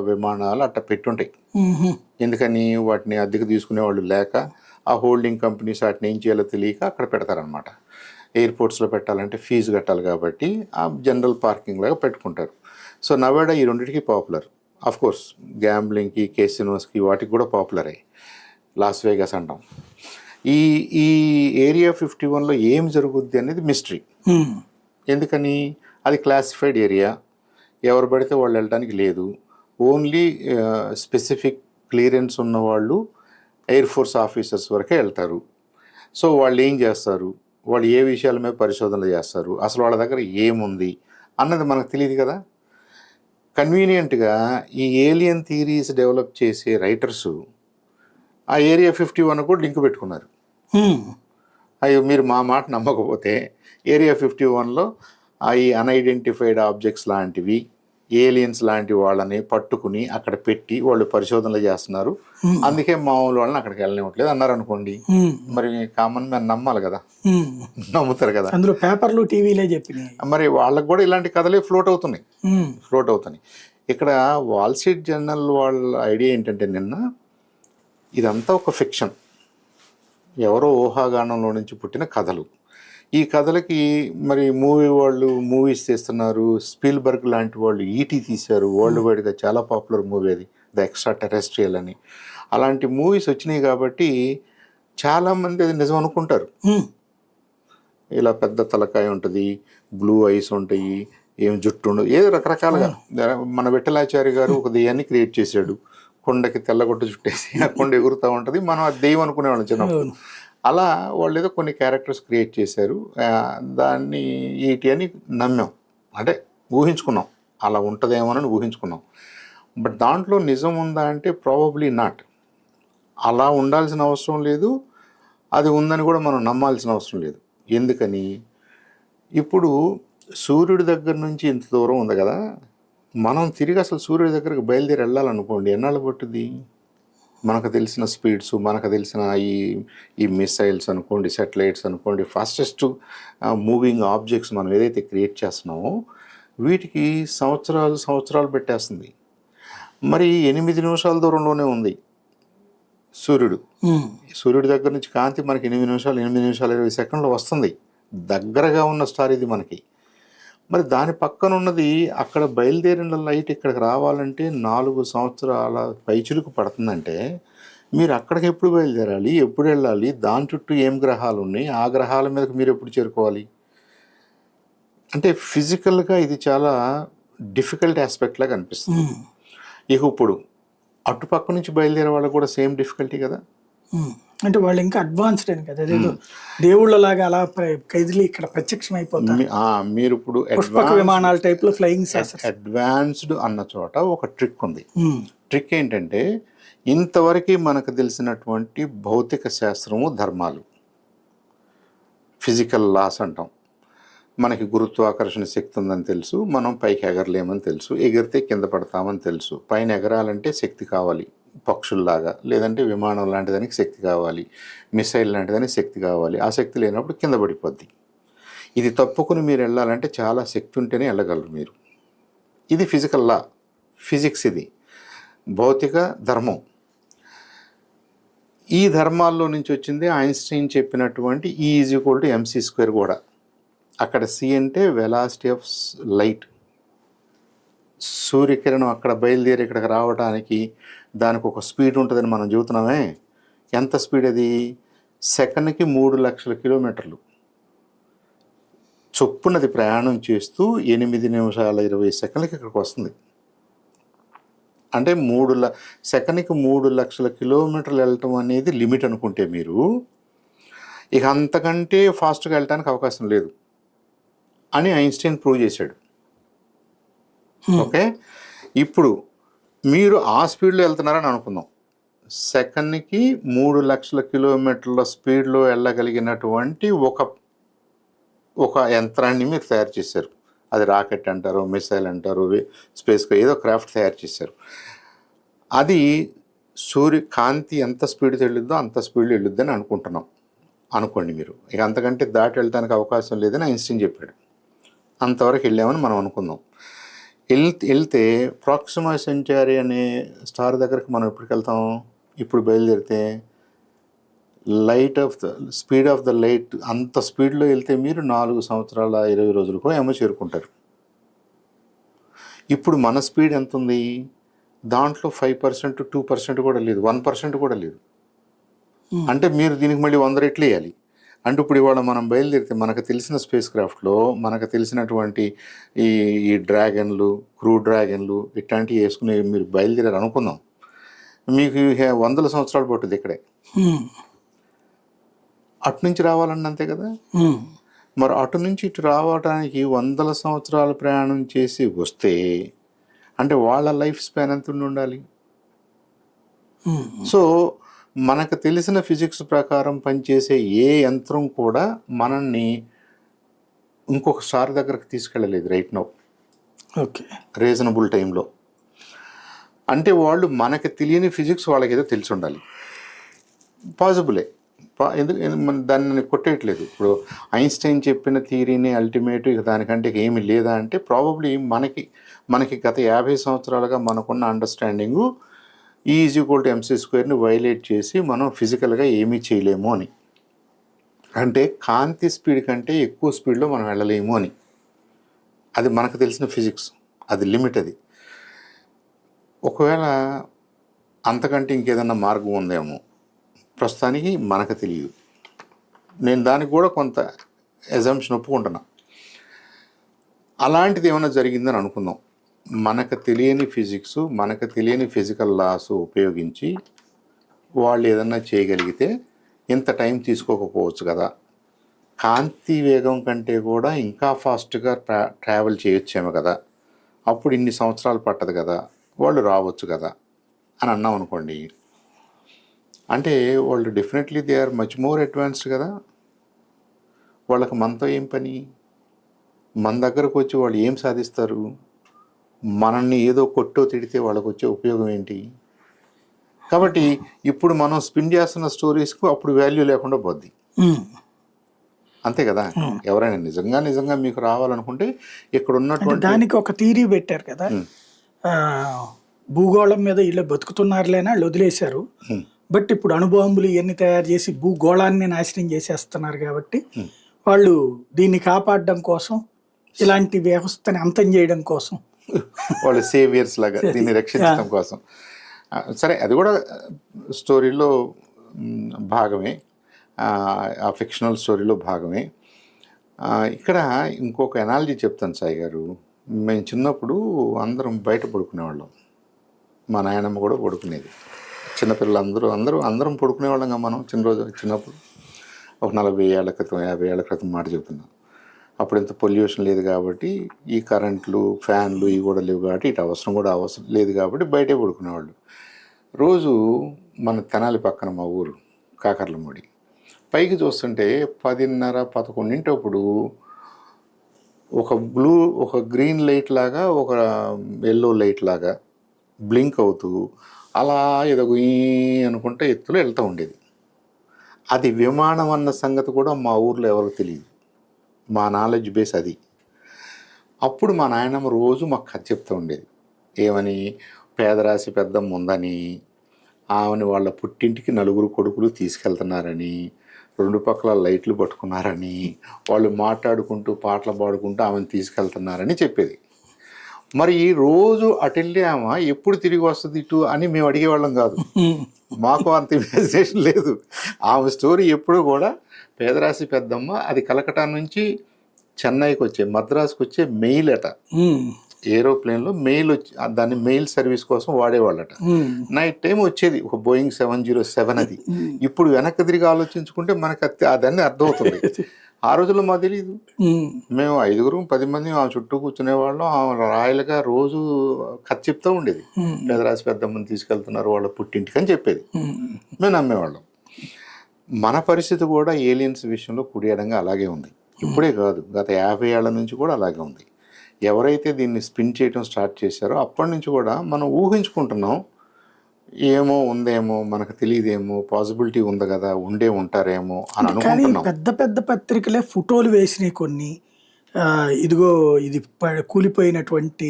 విమానాలు అట్ట పెట్టుంటాయి. ఎందుకని? వాటిని అద్దెకు తీసుకునే వాళ్ళు లేక, ఆ హోల్డింగ్ కంపెనీస్ వాటిని ఏం చేయాలో తెలియక అక్కడ పెడతారనమాట. ఎయిర్పోర్ట్స్లో పెట్టాలంటే ఫీజు కట్టాలి కాబట్టి ఆ జనరల్ పార్కింగ్ లాగా పెట్టుకుంటారు. సో నవాడా ఈ రెండింటికి పాపులర్. ఆఫ్ కోర్స్ గ్యాంబ్లింగ్కి, కేసినోస్కి, వాటికి కూడా పాపులరే. లాస్ వేగాస్ అంటాం. ఈ ఏరియా 51లో ఏం జరుగుద్ది అనేది మిస్టరీ. ఎందుకని? అది క్లాసిఫైడ్ ఏరియా, ఎవరు పడితే వాళ్ళు వెళ్ళడానికి లేదు. ఓన్లీ స్పెసిఫిక్ క్లియరెన్స్ ఉన్నవాళ్ళు ఎయిర్ ఫోర్స్ ఆఫీసర్స్ వరకే వెళ్తారు. సో వాళ్ళు ఏం చేస్తారు, వాళ్ళు ఏ విషయాల మీద పరిశోధనలు చేస్తారు, అసలు వాళ్ళ దగ్గర ఏముంది అన్నది మనకు తెలియదు కదా. కన్వీనియంట్గా ఈ ఏలియన్ థియరీస్ డెవలప్ చేసే రైటర్సు ఆ ఏరియా 51 కూడా లింక్ పెట్టుకున్నారు. అయ్యో మీరు మా మాట నమ్మకపోతే ఏరియా 51లో ఈ అన్ఐడెంటిఫైడ్ ఆబ్జెక్ట్స్ లాంటివి, ఏలియన్స్ లాంటి వాళ్ళని పట్టుకుని అక్కడ పెట్టి వాళ్ళు పరిశోధనలు చేస్తున్నారు, అందుకే మామూలు వాళ్ళని అక్కడికి వెళ్ళనివ్వట్లేదు అన్నారు అనుకోండి. మరి కామన్ మ్యాన్ నమ్మాలి కదా, నమ్ముతారు కదా. అందులో పేపర్లు, టీవీలే చెప్పినాయి. మరి వాళ్ళకు కూడా ఇలాంటి కథలే ఫ్లోట్ అవుతున్నాయి. ఇక్కడ వాల్ స్ట్రీట్ జర్నల్ వాళ్ళ ఐడియా ఏంటంటే, నిన్న ఇదంతా ఒక ఫిక్షన్, ఎవరో ఊహాగానంలో నుంచి పుట్టిన కథలు. ఈ కథలకి మరి వాళ్ళు మూవీస్ తీస్తున్నారు. స్పీల్బర్గ్ లాంటి వాళ్ళు ఈటీ తీశారు, వరల్డ్ వైడ్గా చాలా పాపులర్ మూవీ అది, ద ఎక్స్ట్రా టెరెస్ట్రియల్ అని. అలాంటి మూవీస్ వచ్చినాయి కాబట్టి చాలామంది అది నిజం అనుకుంటారు. ఇలా పెద్ద తలకాయ ఉంటుంది, బ్లూ ఐస్ ఉంటాయి, ఏం జుట్టు ఉండదు, ఏదో రకరకాలుగా. మన విఠలాచారి గారు ఒక దెయ్యాన్ని క్రియేట్ చేశాడు, కొండకి తెల్లగొట్టు చుట్టేసి ఆ కొండ ఎగురుతూ ఉంటుంది, మనం అది దెయ్యం అనుకునేవాళ్ళం చిన్నప్పుడు. అలా వాళ్ళు ఏదో కొన్ని క్యారెక్టర్స్ క్రియేట్ చేశారు, దాన్ని ఈటీ అని నమ్మాం, అంటే ఊహించుకున్నాం, అలా ఉంటుందేమోనని ఊహించుకున్నాం. బట్ దాంట్లో నిజం ఉందా అంటే ప్రాబబ్లీ నాట్. అలా ఉండాల్సిన అవసరం లేదు, అది ఉందని కూడా మనం నమ్మాల్సిన అవసరం లేదు. ఎందుకని? ఇప్పుడు సూర్యుడి దగ్గర నుంచి ఇంత దూరం ఉంది కదా, మనం తిరిగి అసలు సూర్యుడి దగ్గరకు బయలుదేరి వెళ్ళాలనుకోండి, ఎన్నాళ్ళు పట్టుద్ది? మనకు తెలిసిన స్పీడ్స్, మనకు తెలిసిన ఈ మిసైల్స్ అనుకోండి, శాటిలైట్స్ అనుకోండి, ఫాస్టెస్ట్ మూవింగ్ ఆబ్జెక్ట్స్ మనం ఏదైతే క్రియేట్ చేస్తున్నామో వీటికి సంవత్సరాలు పెట్టేస్తుంది. మరి 8 నిమిషాల దూరంలోనే ఉంది సూర్యుడు. సూర్యుడి దగ్గర నుంచి కాంతి మనకి 8 నిమిషాలు 20 సెకండ్లు వస్తుంది. దగ్గరగా ఉన్న స్టార్ ఇది మనకి. మరి దాని పక్కన ఉన్నది, అక్కడ బయలుదేరిన లైట్ ఇక్కడికి రావాలంటే 4 సంవత్సరాల పైచులకు పడుతుందంటే మీరు అక్కడికి ఎప్పుడు బయలుదేరాలి, ఎప్పుడు వెళ్ళాలి, దాని చుట్టూ ఏం గ్రహాలు ఉన్నాయి, ఆ గ్రహాల మీదకి మీరు ఎప్పుడు చేరుకోవాలి. అంటే ఫిజికల్గా ఇది చాలా డిఫికల్ట్ ఆస్పెక్ట్ లాగా అనిపిస్తుంది. ఇక ఇప్పుడు అటుపక్క నుంచి బయలుదేరే వాళ్ళకు కూడా సేమ్ డిఫికల్టీ కదా. అంటే వాళ్ళు ఇంకా అడ్వాన్స్డ్ అని కదా, అదేదో దేవుళ్ళలాగా అలా ఖైదీలు ఇక్కడ ప్రత్యక్షం అయిపోతారు. మీరు ఇప్పుడు పుష్పక విమానాల టైప్ లో ఫ్లయింగ్ అడ్వాన్స్డ్ అన్న చోట ఒక ట్రిక్ ఉంది. ట్రిక్ ఏంటంటే, ఇంతవరకు మనకు తెలిసినటువంటి భౌతిక శాస్త్రము, ధర్మాలు, ఫిజికల్ లాస్ అంటాం. మనకి గురుత్వాకర్షణ శక్తి ఉందని తెలుసు, మనం పైకి ఎగరలేమని తెలుసు, ఎగిరితే కింద పడతామని తెలుసు. పైన ఎగరాలంటే శక్తి కావాలి, పక్షుల్లాగా, లేదంటే విమానం లాంటి దానికి శక్తి కావాలి, మిసైల్ లాంటి దానికి శక్తి కావాలి. ఆ శక్తి లేనప్పుడు కింద పడిపోద్ది. ఇది తప్పుకుని మీరు వెళ్ళాలంటే చాలా శక్తి ఉంటేనే వెళ్ళగలరు మీరు. ఇది ఫిజికల్ లా, ఫిజిక్స్, ఇది భౌతిక ధర్మం. ఈ ధర్మాల్లో నుంచి వచ్చింది ఐన్స్టీన్ చెప్పినటువంటి E=mc² కూడా. అక్కడ సి అంటే వెలాసిటీ ఆఫ్ లైట్. సూర్యకిరణం అక్కడ బయలుదేరి ఇక్కడికి రావడానికి దానికి ఒక స్పీడ్ ఉంటుందని మనం చెబుతున్నామే. ఎంత స్పీడ్ అది? సెకండ్కి 3 లక్షల కిలోమీటర్లు చొప్పునది ప్రయాణం చేస్తూ 8 నిమిషాల 20 సెకండ్లకి ఇక్కడికి వస్తుంది. అంటే సెకండ్కి 3 లక్షల కిలోమీటర్లు వెళ్ళటం అనేది లిమిట్ అనుకుంటే మీరు, ఇక అంతకంటే ఫాస్ట్గా వెళ్ళటానికి అవకాశం లేదు అని ఐన్స్టీన్ ప్రూవ్ చేశాడు. ఓకే, ఇప్పుడు మీరు ఆ స్పీడ్లో వెళ్తున్నారని అనుకుందాం. సెకండ్కి 3 లక్షల కిలోమీటర్ల స్పీడ్లో వెళ్ళగలిగినటువంటి ఒక యంత్రాన్ని మీరు తయారు చేశారు. అది రాకెట్ అంటారు, మిసైల్ అంటారు, స్పేస్ ఏదో క్రాఫ్ట్ తయారు చేశారు. అది కాంతి ఎంత స్పీడ్తో వెళ్ళిద్దో అంత స్పీడ్లో వెళ్ళొద్దని అనుకుంటున్నాం అనుకోండి మీరు. ఇక అంతకంటే దాటి వెళ్ళడానికి అవకాశం లేదని ఐన్స్టీన్ చెప్పాడు. అంతవరకు వెళ్ళామని మనం అనుకుందాం. వెళ్తే ప్రాక్సిమా సెంచారీ అనే స్టార్ దగ్గరికి మనం ఎప్పటికి వెళ్తాం? ఇప్పుడు బయలుదేరితే స్పీడ్ ఆఫ్ ద లైట్ అంత స్పీడ్లో వెళ్తే మీరు 4 సంవత్సరాల 20 రోజులకో ఏమో చేరుకుంటారు. ఇప్పుడు మన స్పీడ్ ఎంత ఉంది? దాంట్లో 5%, 2% కూడా లేదు, 1% కూడా లేదు. అంటే మీరు దీనికి మళ్ళీ 100 రెట్లు వేయాలి. అంటే ఇప్పుడు ఇవాళ మనం బయలుదేరితే మనకు తెలిసిన స్పేస్ క్రాఫ్ట్లో మనకు తెలిసినటువంటి ఈ డ్రాగన్లు, క్రూ డ్రాగన్లు ఇట్లాంటివి వేసుకుని మీరు బయలుదేరారు అనుకుందాం, మీకు 100 సంవత్సరాలు పట్టుద్ది ఇక్కడే. అటు నుంచి రావాలన్న అంతే కదా. మరి అటు నుంచి ఇటు రావడానికి 100 సంవత్సరాల ప్రయాణం చేసి వస్తే అంటే వాళ్ళ లైఫ్ స్పాన్ ఎంత ఉండాలి? సో మనకు తెలిసిన ఫిజిక్స్ ప్రకారం పనిచేసే ఏ యంత్రం కూడా మనల్ని ఇంకొక స్టార్ దగ్గరకు తీసుకెళ్ళలేదు రైట్ నౌ. ఓకే, రీజనబుల్ టైంలో. అంటే వాళ్ళు మనకి తెలియని ఫిజిక్స్ వాళ్ళకి ఏదో తెలిసి ఉండాలి. పాసిబులే, ఎందుకు దాన్ని కొట్టేయట్లేదు. ఇప్పుడు ఐన్స్టైన్ చెప్పిన థియరీని అల్టిమేట్ ఇక దానికంటే ఏమి లేదా అంటే ప్రాబబ్లీ మనకి గత 50 సంవత్సరాలుగా మనకున్న అండర్స్టాండింగు E=mc² వైలేట్ చేసి మనం ఫిజికల్గా ఏమీ చేయలేము అని. అంటే కాంతి స్పీడ్ కంటే ఎక్కువ స్పీడ్లో మనం వెళ్ళలేము అని. అది మనకు తెలిసిన ఫిజిక్స్, అది లిమిట్. అది ఒకవేళ అంతకంటే ఇంకేదన్నా మార్గం ఉందేమో ప్రస్తుతానికి మనకు తెలియదు. నేను దానికి కూడా కొంత అజంప్షన్ ఒప్పుకుంటున్నా. అలాంటిది ఏమైనా జరిగిందని అనుకుందాం. మనకు తెలియని ఫిజిక్స్, మనకు తెలియని ఫిజికల్ లాస్ ఉపయోగించి వాళ్ళు ఏదన్నా చేయగలిగితే ఇంత టైం తీసుకోకపోవచ్చు కదా. కాంతి వేగం కంటే కూడా ఇంకా ఫాస్ట్గా ట్రావెల్ చేయొచ్చేమో కదా. అప్పుడు ఇన్ని సంవత్సరాలు పట్టదు కదా, వాళ్ళు రావచ్చు కదా అని అన్నాం అనుకోండి. అంటే వాళ్ళు definitely they are much more advanced కదా. వాళ్ళకి మనతో ఏం పని? మన దగ్గరకు వచ్చి వాళ్ళు ఏం సాధిస్తారు? మనల్ని ఏదో కొట్టో తిడితే వాళ్ళకు వచ్చే ఉపయోగం ఏంటి? కాబట్టి ఇప్పుడు మనం స్పిన్ చేస్తున్న స్టోరీస్కు అప్పుడు వాల్యూ లేకుండా పోద్ది. అంతే కదా. ఎవరైనా నిజంగా మీకు రావాలనుకుంటే ఇక్కడ ఉన్నటువంటి దానికి ఒక థియరీ పెట్టారు కదా, భూగోళం మీద ఇలా బతుకుతున్నారులేనా వాళ్ళు వదిలేశారు, బట్ ఇప్పుడు అణుబాంబులు ఇవన్నీ తయారు చేసి భూగోళాన్ని నాశనం చేసేస్తున్నారు కాబట్టి వాళ్ళు దీన్ని కాపాడడం కోసం, ఇలాంటి వ్యవస్థని అంతం చేయడం కోసం, వాళ్ళు సేవియర్స్ లాగా దీన్ని రక్షించడం కోసం సరే అది కూడా స్టోరీలో భాగమే, ఆ ఫిక్షనల్ స్టోరీలో భాగమే. ఇక్కడ ఇంకొక ఎనాలజీ చెప్తాను సాయి గారు. మేము చిన్నప్పుడు అందరం బయట పడుకునేవాళ్ళం. మా నాయనమ్మ కూడా పడుకునేది. చిన్నపిల్లలందరూ అందరం పడుకునేవాళ్ళంగా మనం చిన్నప్పుడు. ఒక 40 ఏళ్ల క్రితం 50 ఏళ్ల క్రితం మాట చెబుతున్నాం. అప్పుడు ఇంత పొల్యూషన్ లేదు కాబట్టి, ఈ కరెంట్లు ఫ్యాన్లు ఇవి కూడా లేవు కాబట్టి, ఇటు అవసరం లేదు కాబట్టి బయటే పడుకునేవాళ్ళు. రోజు మన తెనాలి పక్కన మా ఊరు కాకర్లమూడి. పైకి చూస్తుంటే 10:30, 11 ఒక గ్రీన్ లైట్ లాగా, ఒక ఎల్లో లైట్ లాగా బ్లింక్ అవుతూ అలా ఏదో ఈ అనుకుంటే ఎత్తులో వెళ్తూ ఉండేది. అది విమానం అన్న సంగతి కూడా మా ఊర్లో ఎవరికి తెలియదు. మా నాలెడ్జ్ బేస్ అది. అప్పుడు మా నాయనమ్మ రోజు మాకు కథ చెప్తూ ఉండేది. ఏమని? పేదరాశి పెద్దమ్మ ఉందని, ఆమెని వాళ్ళ పుట్టింటికి 4 కొడుకులు తీసుకెళ్తున్నారని, 2 పక్కల లైట్లు పట్టుకున్నారని, వాళ్ళు మాట్లాడుకుంటూ పాటలు పాడుకుంటూ ఆమెను తీసుకెళ్తున్నారని చెప్పేది. మరి ఈ రోజు అటెళ్ళి ఆమె ఎప్పుడు తిరిగి వస్తుంది ఇటు అని మేము అడిగేవాళ్ళం కాదు. మాకు అంత ఇమాజినేషన్ లేదు. ఆమె స్టోరీ ఎప్పుడు కూడా పేదరాశి పెద్దమ్మ అది కలకటా నుంచి చెన్నైకి వచ్చే, మద్రాసుకు వచ్చే మెయిల్ అట. ఏరోప్లేన్లో మెయిల్ వచ్చి దాన్ని మెయిల్ సర్వీస్ కోసం వాడేవాళ్ళట. నైట్ టైం వచ్చేది ఒక బోయింగ్ 707 అది. ఇప్పుడు వెనక్కి తిరిగి ఆలోచించుకుంటే మనకు అదన్నీ అర్థమవుతుంది. ఆ రోజుల్లో మాకు తెలియదు. మేము 5 10 మంది ఆమె చుట్టూ కూర్చునేవాళ్ళం. ఆమె రాయలుగా రోజు కథ చెప్తూ ఉండేది. పేదరాశి పెద్దమ్మని తీసుకెళ్తున్నారు వాళ్ళ పుట్టింటికి అని చెప్పేది. మేము నమ్మేవాళ్ళం. మన పరిస్థితి కూడా ఏలియన్స్ విషయంలో కుడియడంగా అలాగే ఉంది. ఇప్పుడే కాదు, గత 50 ఏళ్ల నుంచి కూడా అలాగే ఉంది. ఎవరైతే దీన్ని స్పిన్ చేయడం స్టార్ట్ చేశారో అప్పటి నుంచి కూడా మనం ఊహించుకుంటున్నాం, ఏమో ఉందేమో, మనకు తెలియదేమో, పాసిబిలిటీ ఉంది కదా, ఉంటారేమో అని అనుకుంటున్నాం. పెద్ద పెద్ద పత్రికలే ఫోటోలు వేసినాయి కొన్ని. ఇదిగో ఇది కూలిపోయినటువంటి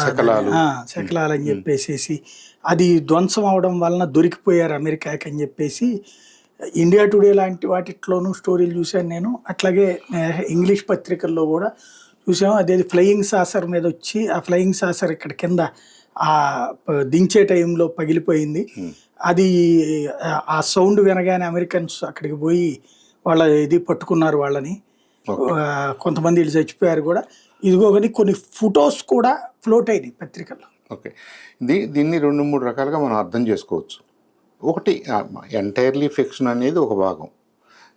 శకలాలు అని చెప్పేసి, అది ధ్వంసం అవడం వలన దొరికిపోయారు అమెరికాకి అని చెప్పేసి ఇండియా టుడే లాంటి వాటిట్లోనూ స్టోరీలు చూశాను నేను. అట్లాగే ఇంగ్లీష్ పత్రికల్లో కూడా చూసాము. అదే ఫ్లయింగ్ సాసర్ మీద వచ్చి ఆ ఫ్లయింగ్ సాసర్ ఇక్కడ కింద ఆ దించే టైంలో పగిలిపోయింది. అది ఆ సౌండ్ వినగానే అమెరికన్స్ అక్కడికి పోయి వాళ్ళ ఇది పట్టుకున్నారు వాళ్ళని. కొంతమంది వీళ్ళు చచ్చిపోయారు కూడా. ఇదిగో కానీ కొన్ని ఫొటోస్ కూడా ఫ్లోట్ అయినాయి పత్రికల్లో. ఓకే, దీన్ని 2-3 రకాలుగా మనం అర్థం చేసుకోవచ్చు. ఒకటి, ఎంటైర్లీ ఫిక్షన్ అనేది ఒక భాగం.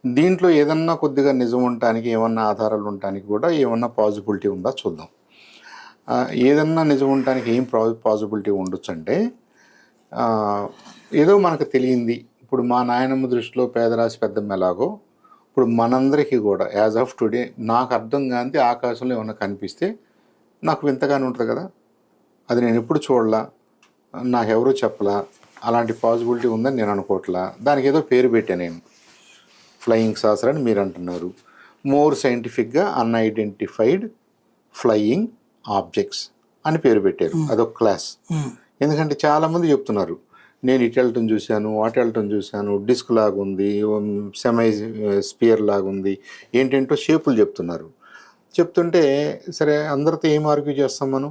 దీంట్లో ఏదన్నా కొద్దిగా నిజం ఉండటానికి, ఏమన్నా ఆధారాలు ఉండటానికి కూడా ఏమన్నా పాజిబిలిటీ ఉందా చూద్దాం. ఏదన్నా నిజం ఉండటానికి ఏం పాజిబిలిటీ ఉండొచ్చు అంటే, ఏదో మనకు తెలియంది. ఇప్పుడు మా నాయనమ్మ దృష్టిలో పేదరాశి పెద్దమ్మ ఎలాగో, ఇప్పుడు మనందరికీ కూడా యాజ్ ఆఫ్ టుడే నాకు అర్థం కాంతి ఆకాశంలో ఏమన్నా కనిపిస్తే నాకు వింతగానే ఉంటుంది కదా. అది నేను ఎప్పుడు చూడలా, నాకెవరూ చెప్పలా, అలాంటి పాజిబిలిటీ ఉందని నేను అనుకోవట్లా. దానికి ఏదో పేరు పెట్టా నేను, ఫ్లయింగ్ సాసర్ అని మీరు అంటున్నారు. మోర్ సైంటిఫిక్గా అన్ఐడెంటిఫైడ్ ఫ్లయింగ్ ఆబ్జెక్ట్స్ అని పేరు పెట్టారు. అదొక క్లాస్. ఎందుకంటే చాలామంది చెప్తున్నారు, నేను ఇటు వెళ్ళటం చూశాను, అటు వెళ్ళటం చూశాను, డిస్క్ లాగుంది, సెమై స్పియర్ లాగుంది, ఏంటేంటో షేపులు చెప్తున్నారు. చెప్తుంటే సరే అందరితో ఏం ఆర్గ్యూ చేస్తాం మనం?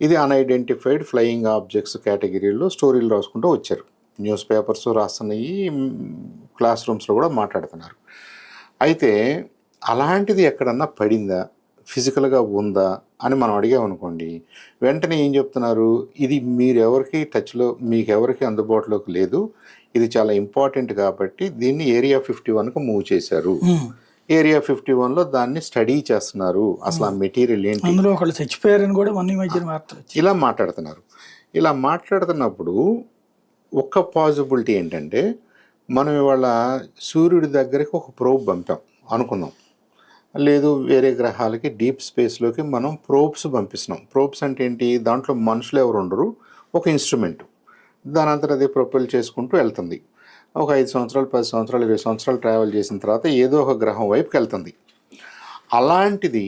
ఇది అన్ఐడెంటిఫైడ్ ఫ్లయింగ్ ఆబ్జెక్ట్స్ కేటగిరీలో స్టోరీలు రాసుకుంటూ వచ్చారు. న్యూస్ పేపర్స్ రాస్తున్నాయి, క్లాస్ రూమ్స్లో కూడా మాట్లాడుతున్నారు. అయితే అలాంటిది ఎక్కడన్నా పడిందా, ఫిజికల్గా ఉందా అని మనం అడిగామనుకోండి, వెంటనే ఏం చెప్తున్నారు, ఇది మీరెవరికి టచ్లో, మీకెవరికి అందుబాటులోకి లేదు, ఇది చాలా ఇంపార్టెంట్ కాబట్టి దీన్ని ఏరియా 51కు మూవ్ చేశారు. ఏరియా 51లో దాన్ని స్టడీ చేస్తున్నారు, అసలు ఆ మెటీరియల్ ఏంటి, అందులో ఒకళ్ళు చచ్చిపోయారని కూడా మొన్న మధ్యన వార్తలు ఇలా మాట్లాడుతున్నారు. ఇలా మాట్లాడుతున్నప్పుడు ఒక్క పాజిబిలిటీ ఏంటంటే, మనం ఇవాళ సూర్యుడి దగ్గరికి ఒక ప్రోబ్ పంపాం అనుకుందాం, లేదు వేరే గ్రహాలకి డీప్ స్పేస్లోకి మనం ప్రోబ్స్ పంపిస్తున్నాం. ప్రోబ్స్ అంటే ఏంటి? దాంట్లో మనుషులు ఎవరు ఉండరు, ఒక ఇన్స్ట్రుమెంట్, దాని అంతా అదే ప్రొపెల్ చేసుకుంటూ వెళ్తుంది. ఒక 5 సంవత్సరాలు 10 సంవత్సరాలు 20 సంవత్సరాలు ట్రావెల్ చేసిన తర్వాత ఏదో ఒక గ్రహం వైపుకి వెళ్తుంది. అలాంటిది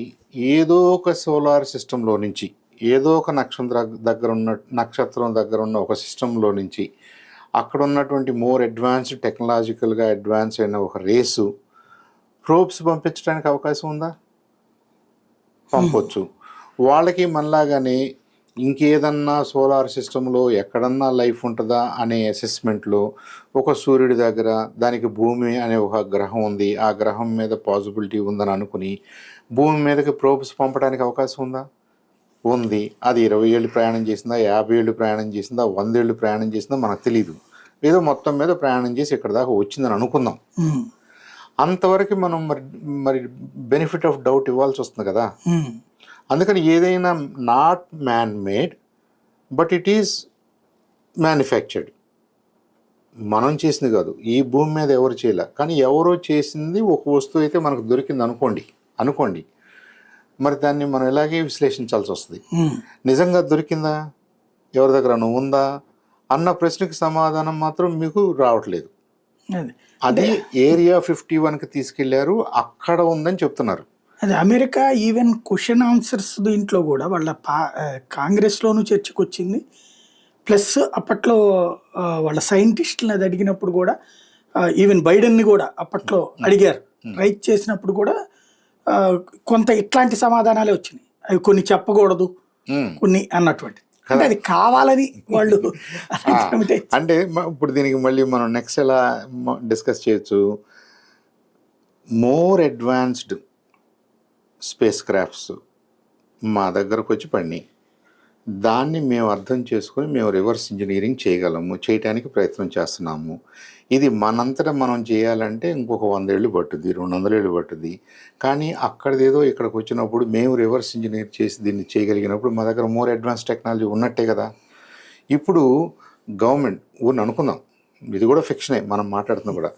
ఏదో ఒక సోలార్ సిస్టంలో నుంచి, ఏదో ఒక నక్షత్రం దగ్గర ఉన్న ఒక సిస్టంలో నుంచి అక్కడ ఉన్నటువంటి మోర్ అడ్వాన్స్డ్ టెక్నాలజికల్గా అడ్వాన్స్ అయిన ఒక రేసు ప్రోబ్స్ పంపించడానికి అవకాశం ఉందా? పంపొచ్చు. వాళ్ళకి మనలాగానే ఇంకేదన్నా సోలార్ సిస్టంలో ఎక్కడన్నా లైఫ్ ఉంటుందా అనే అసెస్మెంట్లో ఒక సూర్యుడి దగ్గర దానికి భూమి అనే ఒక గ్రహం ఉంది, ఆ గ్రహం మీద పాసిబిలిటీ ఉందని అనుకుని భూమి మీదకి ప్రోబ్స్ పంపడానికి అవకాశం ఉందా? ఉంది. అది 20 ఏళ్ళు ప్రయాణం చేసిందా, 50 ఏళ్ళు ప్రయాణం చేసిందా, 100 ఏళ్ళు ప్రయాణం చేసిందా మనకు తెలియదు. ఏదో మొత్తం మీద ప్రయాణం చేసి ఇక్కడ దాకా వచ్చిందని అనుకుందాం. అంతవరకు మనం మరి మరి బెనిఫిట్ ఆఫ్ డౌట్ ఇవ్వాల్సి వస్తుంది కదా. అందుకని ఏదైనా not man made but it is manufactured, మనం చేసింది కాదు. ఈ భూమి మీద ఎవరు చేయలే, కానీ ఎవరో చేసింది ఒక వస్తువు అయితే మనకు దొరికింది అనుకోండి మరి దాన్ని మనం ఇలాగే విశ్లేషించాల్సి వస్తుంది. నిజంగా దొరికిందా, ఎవరి దగ్గర ఉందా అన్న ప్రశ్నకి సమాధానం మాత్రం మీకు రావట్లేదు. అది ఏరియా 51కి తీసుకెళ్లారు, అక్కడ ఉందని చెప్తున్నారు. అది అమెరికా ఈవెన్ క్వశ్చన్ ఆన్సర్స్ దీంట్లో కూడా వాళ్ళ కాంగ్రెస్లోనూ చర్చకు వచ్చింది. ప్లస్ అప్పట్లో వాళ్ళ సైంటిస్టులను అది అడిగినప్పుడు కూడా ఈవెన్ బైడెన్ని కూడా అప్పట్లో అడిగారు, రైట్ చేసినప్పుడు కూడా కొంత ఇట్లాంటి సమాధానాలే వచ్చినాయి. అవి కొన్ని చెప్పకూడదు కొన్ని అన్నటువంటి, అంటే అది కావాలని వాళ్ళు అంటే ఇప్పుడు దీనికి మళ్ళీ మనం నెక్స్ట్ ఎలా డిస్కస్ చేయొచ్చు. మోర్ అడ్వాన్స్డ్ స్పేస్ క్రాఫ్ట్స్ మా దగ్గరకు వచ్చి పడినాయి, దాన్ని మేము అర్థం చేసుకొని మేము రివర్స్ ఇంజనీరింగ్ చేయడానికి ప్రయత్నం చేస్తున్నాము. ఇది మనంతటా మనం చేయాలంటే ఇంకొక 100 ఏళ్ళు పట్టుద్ది, 200 ఏళ్ళు పట్టుద్ది. కానీ అక్కడదేదో ఇక్కడికి వచ్చినప్పుడు మేము రివర్స్ ఇంజనీర్ చేసి దీన్ని చేయగలిగినప్పుడు మా దగ్గర మోర్ అడ్వాన్స్ టెక్నాలజీ ఉన్నట్టే కదా. ఇప్పుడు గవర్నమెంట్ ఊరిని అనుకుందాం, ఇది కూడా ఫిక్షనే మనం మాట్లాడుతున్నాం కూడా,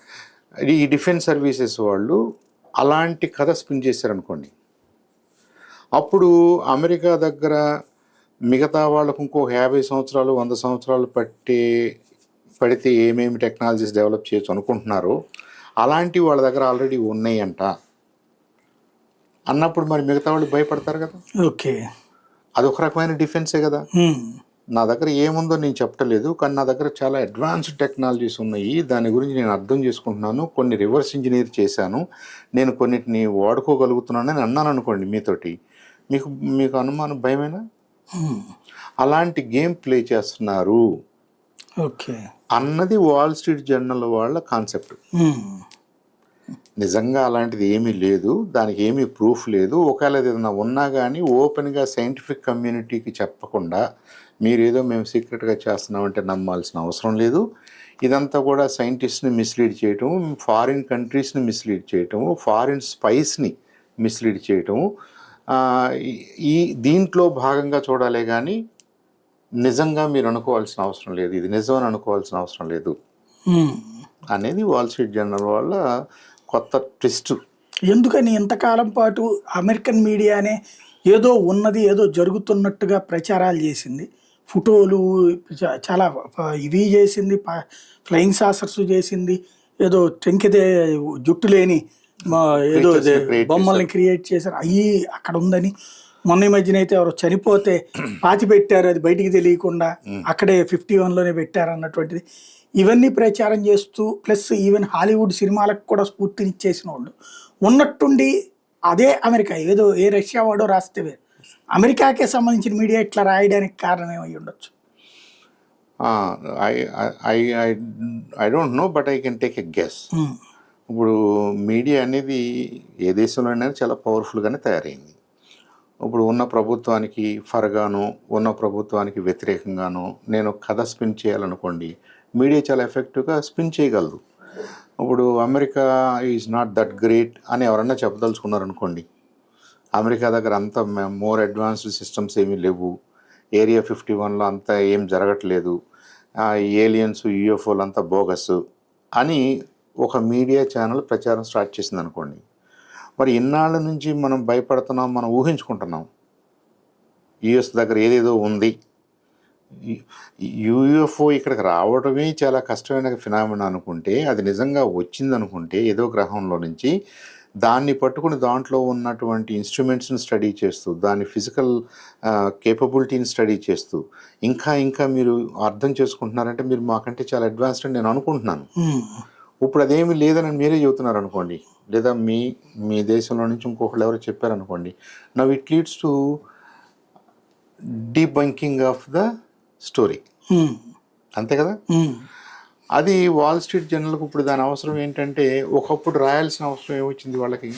ఈ డిఫెన్స్ సర్వీసెస్ వాళ్ళు అలాంటి కథ స్పిన్ చేశారనుకోండి, అప్పుడు అమెరికా దగ్గర మిగతా వాళ్ళకు ఇంకో 50 సంవత్సరాలు 100 సంవత్సరాలు పడితే ఏమేమి టెక్నాలజీస్ డెవలప్ చేయొచ్చు అనుకుంటున్నారో అలాంటివి వాళ్ళ దగ్గర ఆల్రెడీ ఉన్నాయంట అన్నప్పుడు మరి మిగతా వాళ్ళు భయపడతారు కదా. ఓకే, అదొక రకమైన డిఫెన్సే కదా. నా దగ్గర ఏముందో నేను చెప్పలేదు, కానీ నా దగ్గర చాలా అడ్వాన్స్డ్ టెక్నాలజీస్ ఉన్నాయి, దాని గురించి నేను అర్థం చేసుకుంటున్నాను, కొన్ని రివర్స్ ఇంజనీర్ చేశాను, నేను కొన్నిటిని వాడుకోగలుగుతున్నానని అన్నాను అనుకోండి మీతోటి, మీకు అనుమానం భయమేనా? అలాంటి గేమ్ ప్లే చేస్తున్నారు ఓకే అన్నది వాల్ స్ట్రీట్ జర్నల్ వాళ్ళ కాన్సెప్ట్. నిజంగా అలాంటిది ఏమీ లేదు, దానికి ఏమీ ప్రూఫ్ లేదు. ఒకవేళ ఏదైనా ఉన్నా కానీ ఓపెన్గా సైంటిఫిక్ కమ్యూనిటీకి చెప్పకుండా మీరేదో మేము సీక్రెట్గా చేస్తున్నామంటే నమ్మాల్సిన అవసరం లేదు. ఇదంతా కూడా సైంటిస్ట్ని మిస్లీడ్ చేయటం, ఫారిన్ కంట్రీస్ని మిస్లీడ్ చేయటము, ఫారిన్ స్పైస్ని మిస్లీడ్ చేయటము, ఈ దీంట్లో భాగంగా చూడాలే కానీ నిజంగా మీరు అనుకోవాల్సిన అవసరం లేదు, ఇది నిజం అని అనుకోవాల్సిన అవసరం లేదు అనేది వాల్ స్ట్రీట్ జర్నల్ వాళ్ళ కొత్త ట్విస్ట్. ఎందుకని ఇంతకాలం పాటు అమెరికన్ మీడియానే ఏదో ఉన్నది ఏదో జరుగుతున్నట్టుగా ప్రచారాలు చేసింది, ఫోటోలు చాలా ఇవి చేసింది, ఫ్లయింగ్ సాసర్స్ చేసింది, ఏదో టెంకిదే జుట్టు లేని ఏదో బొమ్మల్ని క్రియేట్ చేశారు, అవి అక్కడ ఉందని. మొన్న ఈ మధ్యన అయితే ఎవరు చనిపోతే పాతి పెట్టారు, అది బయటికి తెలియకుండా అక్కడే 51లోనే పెట్టారు అన్నటువంటిది, ఇవన్నీ ప్రచారం చేస్తూ ప్లస్ ఈవెన్ హాలీవుడ్ సినిమాలకు కూడా స్ఫూర్తినిచ్చేసిన వాళ్ళు ఉన్నట్టుండి అదే అమెరికా ఏదో ఏ రష్యా వాడో రాస్తే అమెరికాకే సంబంధించిన మీడియా ఇట్లా రాయడానికి కారణం ఏమై ఉండొచ్చు. I don't know but I can take a guess. ఇప్పుడు మీడియా అనేది ఏ దేశంలోనైనా చాలా పవర్ఫుల్గానే తయారైంది. ఇప్పుడు ఉన్న ప్రభుత్వానికి ఫర్గాను, ఉన్న ప్రభుత్వానికి వ్యతిరేకంగాను నేను కథ స్పిన్ చేయాలనుకోండి, మీడియా చాలా ఎఫెక్టివ్గా స్పిన్ చేయగలదు. ఇప్పుడు America is not that great అని ఎవరన్నా చెప్పదలుచుకున్నారనుకోండి, అమెరికా దగ్గర అంత మోర్ అడ్వాన్స్డ్ సిస్టమ్స్ ఏమీ లేవు, ఏరియా 51లో అంతా ఏం జరగట్లేదు, ఏలియన్స్ యూఎఫ్ఓలు అంతా బోగస్ అని ఒక మీడియా ఛానల్ ప్రచారం స్టార్ట్ చేసింది అనుకోండి, మరి ఇన్నాళ్ళ నుంచి మనం భయపడుతున్నాం, మనం ఊహించుకుంటున్నాం యుఎస్ దగ్గర ఏదేదో ఉంది, యూఎఫ్ఓ ఇక్కడికి రావడమే చాలా కష్టమైన ఫినామినా అనుకుంటే, అది నిజంగా వచ్చిందనుకుంటే ఏదో గ్రహంలో నుంచి, దాన్ని పట్టుకుని దాంట్లో ఉన్నటువంటి ఇన్స్ట్రుమెంట్స్ని స్టడీ చేస్తూ దాని ఫిజికల్ కేపబిలిటీని స్టడీ చేస్తూ ఇంకా మీరు అర్థం చేసుకుంటున్నారంటే మీరు మాకంటే చాలా అడ్వాన్స్డ్ అని నేను అనుకుంటున్నాను. ఇప్పుడు అదేమీ లేదని మీరే చెబుతున్నారు అనుకోండి, లేదా మీ దేశంలో నుంచి ఇంకొకళ్ళు ఎవరు చెప్పారనుకోండి, now it leads to debunking of the story, అంతే కదా. అది వాల్ స్ట్రీట్ జర్నల్కి ఇప్పుడు దాని అవసరం ఏంటంటే, ఒకప్పుడు రాయాల్సిన అవసరం ఏమొచ్చింది వాళ్ళకి?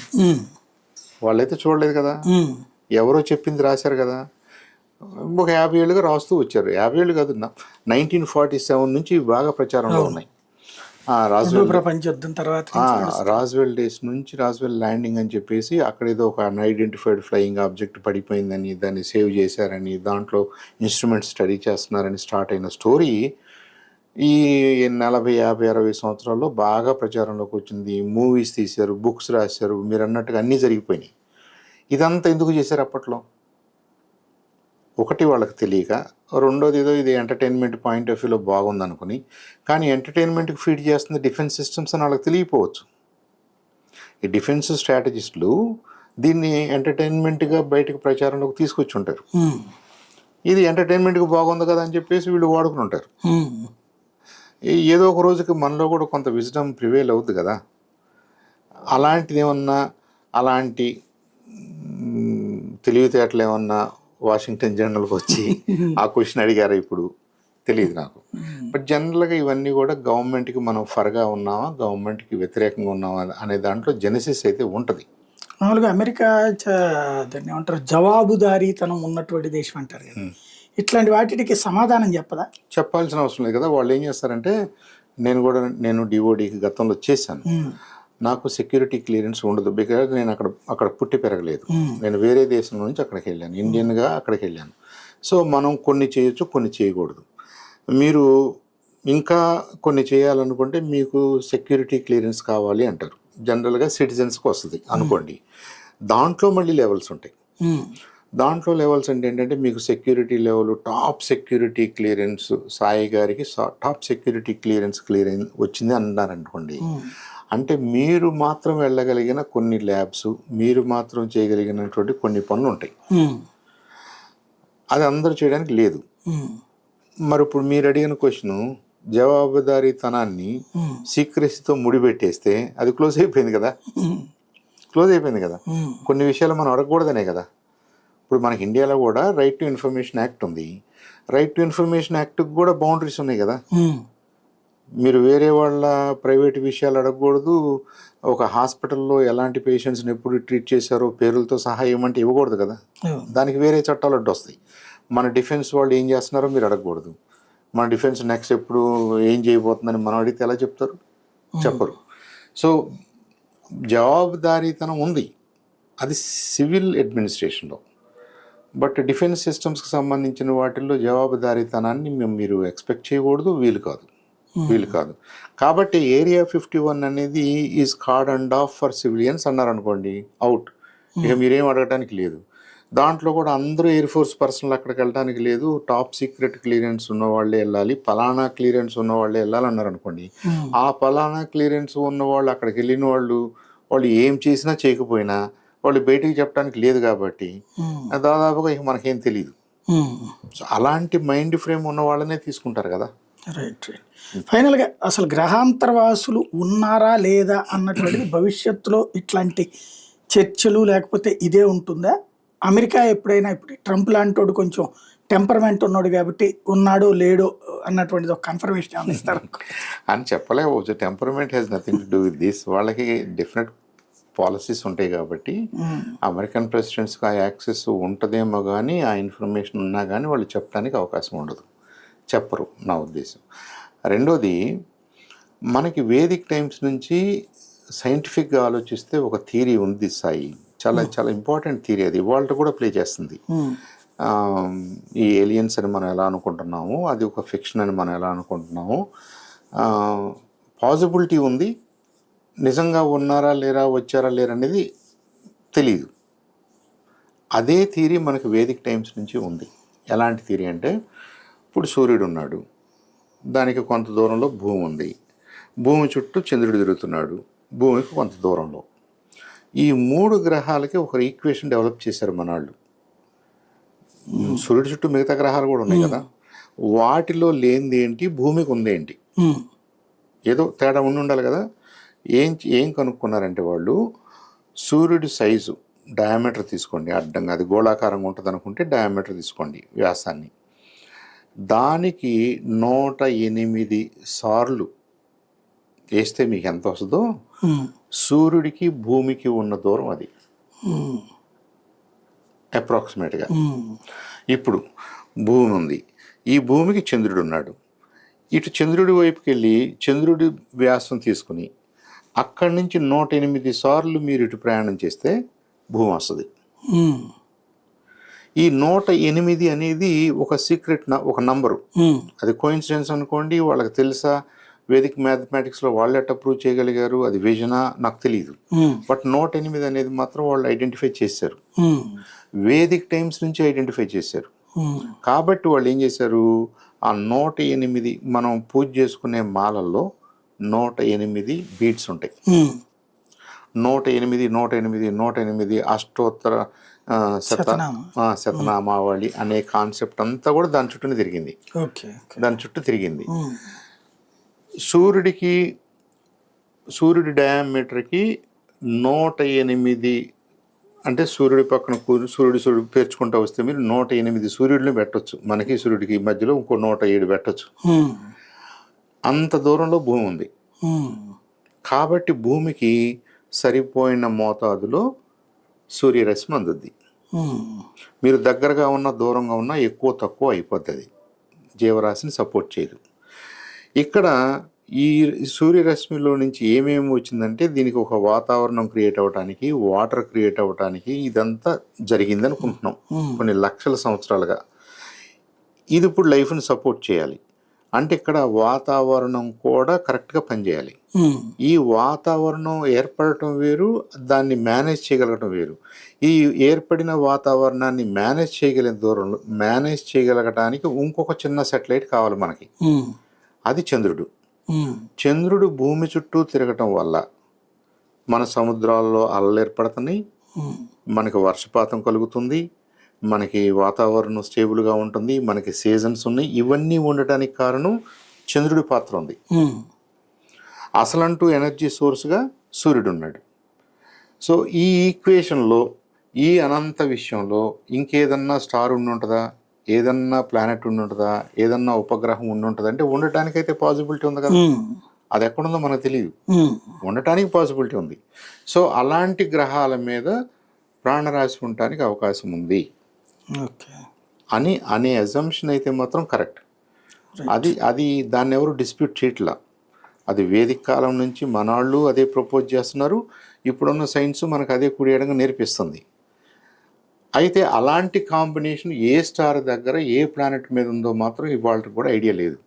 వాళ్ళైతే చూడలేదు కదా, ఎవరో చెప్పింది రాశారు కదా. ఒక 50 ఏళ్ళుగా రాస్తూ వచ్చారు. 50 ఏళ్ళు కాదు, 1947 నుంచి బాగా ప్రచారంలో ఉన్నాయి. రాజ్వెల్ ప్రపంచ యుద్ధం తర్వాత రాజ్వెల్ డేస్ నుంచి, రాజ్వెల్ ల్యాండింగ్ అని చెప్పేసి అక్కడ ఏదో ఒక అన్ఐడెంటిఫైడ్ ఫ్లయింగ్ ఆబ్జెక్ట్ పడిపోయిందని, దాన్ని సేవ్ చేశారని, దాంట్లో ఇన్స్ట్రుమెంట్స్ స్టడీ చేస్తున్నారని స్టార్ట్ అయిన స్టోరీ ఈ 40, 50, 60 సంవత్సరాల్లో బాగా ప్రచారంలోకి వచ్చింది. మూవీస్ తీశారు, బుక్స్ రాశారు, మీరు అన్నట్టుగా అన్నీ జరిగిపోయినాయి. ఇదంతా ఎందుకు చేశారు అప్పట్లో? ఒకటి వాళ్ళకి తెలియక, రెండోది ఏదో ఇది ఎంటర్టైన్మెంట్ పాయింట్ ఆఫ్ వ్యూలో బాగుంది అనుకుని, కానీ ఎంటర్టైన్మెంట్కి ఫీడ్ చేస్తుంది డిఫెన్స్ సిస్టమ్స్ అని వాళ్ళకి తెలియకపోవచ్చు. ఈ డిఫెన్స్ స్ట్రాటజిస్టులు దీన్ని ఎంటర్టైన్మెంట్గా బయటకు ప్రచారంలోకి తీసుకొచ్చి ఉంటారు. ఇది ఎంటర్టైన్మెంట్కి బాగుంది కదా అని చెప్పేసి వీళ్ళు వాడుకుని ఉంటారు. ఏదో ఒక రోజుకి మనలో కూడా కొంత విజ్డమ్ ప్రివేల్ అవుద్ది కదా. అలాంటిది ఏమన్నా, అలాంటి తెలివితేటలు ఏమన్నా వాషింగ్టన్ జర్నల్కి వచ్చి ఆ క్వశ్చన్ అడిగారా ఇప్పుడు తెలియదు నాకు. బట్ జనరల్గా ఇవన్నీ కూడా గవర్నమెంట్కి మనం ఫర్గా ఉన్నామా, గవర్నమెంట్కి వ్యతిరేకంగా ఉన్నామా అనే దాంట్లో జెనసిస్ అయితే ఉంటుంది. మామూలుగా అమెరికా దాన్ని ఏమంటారు, జవాబుదారీతనం ఉన్నటువంటి దేశం అంటారు కదా. ఇట్లాంటి వాటికి సమాధానం చెప్పాల్సిన అవసరం లేదు కదా. వాళ్ళు ఏం చేస్తారంటే, నేను డిఓడికి గతంలో చేశాను. నాకు సెక్యూరిటీ క్లియరెన్స్ ఉండదు, బికాజ్ నేను అక్కడ పుట్టి పెరగలేదు. నేను వేరే దేశం నుంచి అక్కడికి వెళ్ళాను, ఇండియన్గా అక్కడికి వెళ్ళాను. సో మనం కొన్ని చేయొచ్చు, కొన్ని చేయకూడదు. మీరు ఇంకా కొన్ని చేయాలనుకుంటే మీకు సెక్యూరిటీ క్లియరెన్స్ కావాలి అంటారు. జనరల్గా సిటిజన్స్కి వస్తుంది అనుకోండి. దాంట్లో మళ్ళీ లెవెల్స్ ఉంటాయి. దాంట్లో లెవెల్స్ అంటే ఏంటంటే, మీకు security level, top security clearance, Sai గారికి టాప్ సెక్యూరిటీ క్లియరెన్స్ వచ్చింది అన్నారనుకోండి. అంటే మీరు మాత్రం వెళ్ళగలిగిన కొన్ని ల్యాబ్స్, మీరు మాత్రం చేయగలిగినటువంటి కొన్ని పనులు ఉంటాయి. అది అందరూ చేయడానికి లేదు. మరి ఇప్పుడు మీరు అడిగిన క్వశ్చన్, జవాబుదారీతనాన్ని సీక్రెసీతో ముడిపెట్టేస్తే అది క్లోజ్ అయిపోయింది కదా. కొన్ని విషయాలు మనం అడగకూడదనే కదా. ఇప్పుడు మనకి ఇండియాలో కూడా రైట్ టు ఇన్ఫర్మేషన్ యాక్ట్ ఉంది. రైట్ టు ఇన్ఫర్మేషన్ యాక్ట్కి కూడా బౌండరీస్ ఉన్నాయి కదా. మీరు వేరే వాళ్ళ ప్రైవేట్ విషయాలు అడగకూడదు. ఒక హాస్పిటల్లో ఎలాంటి పేషెంట్స్ని ఎప్పుడు ట్రీట్ చేశారో పేర్లతో సహా ఇవ్వమంటే ఇవ్వకూడదు కదా. దానికి వేరే చట్టాలు అడ్డు వస్తాయి. మన డిఫెన్స్ వాళ్ళు ఏం చేస్తున్నారో మీరు అడగకూడదు. మన డిఫెన్స్ నెక్స్ట్ ఎప్పుడు ఏం చేయబోతుందని మనం అడిగితే ఎలా చెప్తారు? చెప్పరు. సో జవాబుదారీతనం ఉంది, అది సివిల్ అడ్మినిస్ట్రేషన్లో. బట్ డిఫెన్స్ సిస్టమ్స్కి సంబంధించిన వాటిల్లో జవాబుదారీతనాన్ని మీరు ఎక్స్పెక్ట్ చేయకూడదు, వీలు కాదు. కాబట్టి ఏరియా 51 అనేది is card and of for civilians అన్నారనుకోండి, అవుట్. ఇక మీరేం అడగటానికి లేదు. దాంట్లో కూడా అందరూ ఎయిర్ ఫోర్స్ పర్సనల్ అక్కడికి వెళ్ళడానికి లేదు. టాప్ సీక్రెట్ క్లియరెన్స్ ఉన్న వాళ్ళే వెళ్ళాలి, పలానా క్లియరెన్స్ ఉన్న వాళ్ళే వెళ్ళాలన్నారు అనుకోండి. ఆ పలానా క్లియరెన్స్ ఉన్న వాళ్ళు అక్కడికి వెళ్ళిన వాళ్ళు ఏం చేసినా చేయకపోయినా వాళ్ళు బయటికి చెప్పడానికి లేదు కాబట్టి దాదాపుగా ఇక మనకేం తెలియదు. సో అలాంటి మైండ్ ఫ్రేమ్ ఉన్న వాళ్ళనే తీసుకుంటారు కదా. రైట్. ఫైనల్గా అసలు గ్రహాంతరవాసులు ఉన్నారా లేదా అన్నటువంటిది భవిష్యత్తులో ఇట్లాంటి చర్చలు లేకపోతే ఇదే ఉంటుందా? అమెరికా ఎప్పుడైనా, ఇప్పుడు ట్రంప్ లాంటి కొంచెం టెంపర్మెంట్ ఉన్నాడు కాబట్టి ఉన్నాడో లేడో అన్నటువంటిది ఒక కన్ఫర్మేషన్ ఇస్తారు అని చెప్పలేకపోవచ్చు. Temperament has nothing to do with this. వాళ్ళకి డిఫరెంట్ పాలసీస్ ఉంటాయి కాబట్టి అమెరికన్ ప్రెసిడెంట్స్కి ఆ యాక్సెస్ ఉంటుందేమో, కానీ ఆ ఇన్ఫర్మేషన్ ఉన్నా కానీ వాళ్ళు చెప్పడానికి అవకాశం ఉండదు, చెప్పరు నా ఉద్దేశం. రెండోది, మనకి వేదిక్ టైమ్స్ నుంచి సైంటిఫిక్గా ఆలోచిస్తే ఒక థియరీ ఉంది సాయి, చాలా చాలా ఇంపార్టెంట్ థియరీ. అది ఇవాళ కూడా ప్లే చేస్తుంది. ఈ ఏలియన్స్ అని మనం ఎలా అనుకుంటున్నాము, అది ఒక ఫిక్షన్ అని మనం ఎలా అనుకుంటున్నాము, పాసిబిలిటీ ఉంది, నిజంగా ఉన్నారా లేరా, వచ్చారా లేరా అనేది తెలియదు. అదే థియరీ మనకు వేదిక్ టైమ్స్ నుంచి ఉంది. ఎలాంటి థియరీ అంటే, ఇప్పుడు సూర్యుడు ఉన్నాడు, దానికి కొంత దూరంలో భూమి ఉంది, భూమి చుట్టూ చంద్రుడు తిరుగుతున్నాడు, భూమికి కొంత దూరంలో. ఈ 3 గ్రహాలకి ఒక ఈక్వేషన్ డెవలప్ చేశారు మన వాళ్ళు. సూర్యుడి చుట్టూ మిగతా గ్రహాలు కూడా ఉన్నాయి కదా, వాటిలో లేనిది ఏంటి, భూమికి ఉందేంటి, ఏదో తేడా ఉండాలి కదా. ఏం కనుక్కున్నారంటే వాళ్ళు, సూర్యుడి సైజు డయామీటర్ తీసుకోండి, అడ్డంగా అది గోళాకారంగా ఉంటుంది అనుకుంటే డయామీటర్ తీసుకోండి వ్యాసాన్ని. దానికి 108 సార్లు వేస్తే మీకు ఎంత వస్తుందో సూర్యుడికి భూమికి ఉన్న దూరం అది అప్రాక్సిమేట్గా. ఇప్పుడు భూమి ఉంది, ఈ భూమికి చంద్రుడు ఉన్నాడు. ఇటు చంద్రుడి వైపుకి వెళ్ళి చంద్రుడి వ్యాసం తీసుకుని అక్కడి నుంచి 108 సార్లు మీరు ఇటు ప్రయాణం చేస్తే భూమి వస్తుంది. ఈ 108 అనేది ఒక సీక్రెట్, ఒక నంబరు. అది కోఇన్సిడెన్స్ అనుకోండి, వాళ్ళకి తెలుసా, వేదిక్ మ్యాథమెటిక్స్లో వాళ్ళు ఎట్లా ప్రూవ్ చేయగలిగారు, అది విజనా నాకు తెలియదు. బట్ 108 అనేది మాత్రం వాళ్ళు ఐడెంటిఫై చేశారు, వేదిక్ టైమ్స్ నుంచి ఐడెంటిఫై చేశారు. కాబట్టి వాళ్ళు ఏం చేశారు, ఆ 108 మనం పూజ చేసుకునే మాలల్లో 108 బీట్స్ ఉంటాయి. 108 108 108 అష్టోత్తర శతనామావళి అనే కాన్సెప్ట్ అంతా కూడా దాని చుట్టూనే తిరిగింది. దాని చుట్టూ తిరిగింది. సూర్యుడి డయామీటర్కి 108 అంటే సూర్యుడి పక్కన సూర్యుడు పేర్చుకుంటూ వస్తే మీరు 108 సూర్యుడిని పెట్టచ్చు. మనకి సూర్యుడికి మధ్యలో ఇంకో 107 పెట్టచ్చు. అంత దూరంలో భూమి ఉంది. కాబట్టి భూమికి సరిపోయిన మోతాదులో సూర్యరశ్మి అందుద్ది. మీరు దగ్గరగా ఉన్న దూరంగా ఉన్న ఎక్కువ తక్కువ అయిపోతుంది, జీవరాశిని సపోర్ట్ చేయదు. ఇక్కడ ఈ సూర్యరశ్మిలో నుంచి ఏమేమి వచ్చిందంటే దీనికి ఒక వాతావరణం క్రియేట్ అవ్వడానికి, వాటర్ క్రియేట్ అవ్వడానికి ఇదంతా జరిగింది అనుకుంటున్నాం కొన్ని లక్షల సంవత్సరాలుగా. ఇది ఇప్పుడు లైఫ్ని సపోర్ట్ చేయాలి అంటే ఇక్కడ వాతావరణం కూడా కరెక్ట్గా పనిచేయాలి. ఈ వాతావరణం ఏర్పడటం వేరు, దాన్ని మేనేజ్ చేయగలగటం వేరు. ఈ ఏర్పడిన వాతావరణాన్ని మేనేజ్ చేయగలగటానికి ఇంకొక చిన్న సెటిలైట్ కావాలి మనకి, అది చంద్రుడు. చంద్రుడు భూమి చుట్టూ తిరగటం వల్ల మన సముద్రాల్లో అలలు ఏర్పడుతున్నాయి, మనకి వర్షపాతం కలుగుతుంది, మనకి వాతావరణం స్టేబుల్గా ఉంటుంది, మనకి సీజన్స్ ఉన్నాయి. ఇవన్నీ ఉండటానికి కారణం చంద్రుడి పాత్ర ఉంది. అసలంటూ ఎనర్జీ సోర్స్గా సూర్యుడు ఉన్నాడు. సో ఈ ఈక్వేషన్లో, ఈ అనంత విషయంలో ఇంకేదన్నా స్టార్ ఉండి ఉంటుందా, ఏదన్నా ప్లానెట్ ఉండి ఉంటుందా, ఏదన్నా ఉపగ్రహం ఉండి ఉంటుంది అంటే ఉండటానికైతే పాసిబిలిటీ ఉంది కదా. అది ఎక్కడుందో మనకు తెలియదు, ఉండటానికి పాసిబిలిటీ ఉంది. సో అలాంటి గ్రహాల మీద ప్రాణరాశి ఉండటానికి అవకాశం ఉంది అనే అజంప్షన్ అయితే మాత్రం కరెక్ట్. అది దాన్ని ఎవరు డిస్ప్యూట్ చేయట్లా. అది వేదిక కాలం నుంచి మనాళ్ళు అదే ప్రపోజ్ చేస్తున్నారు. ఇప్పుడున్న సైన్స్ మనకు అదే కుడియడంగా నేర్పిస్తుంది. అయితే అలాంటి కాంబినేషన్ ఏ స్టార్ దగ్గర ఏ ప్లానెట్ మీద ఉందో మాత్రం ఇవాళ కూడా ఐడియా లేదు.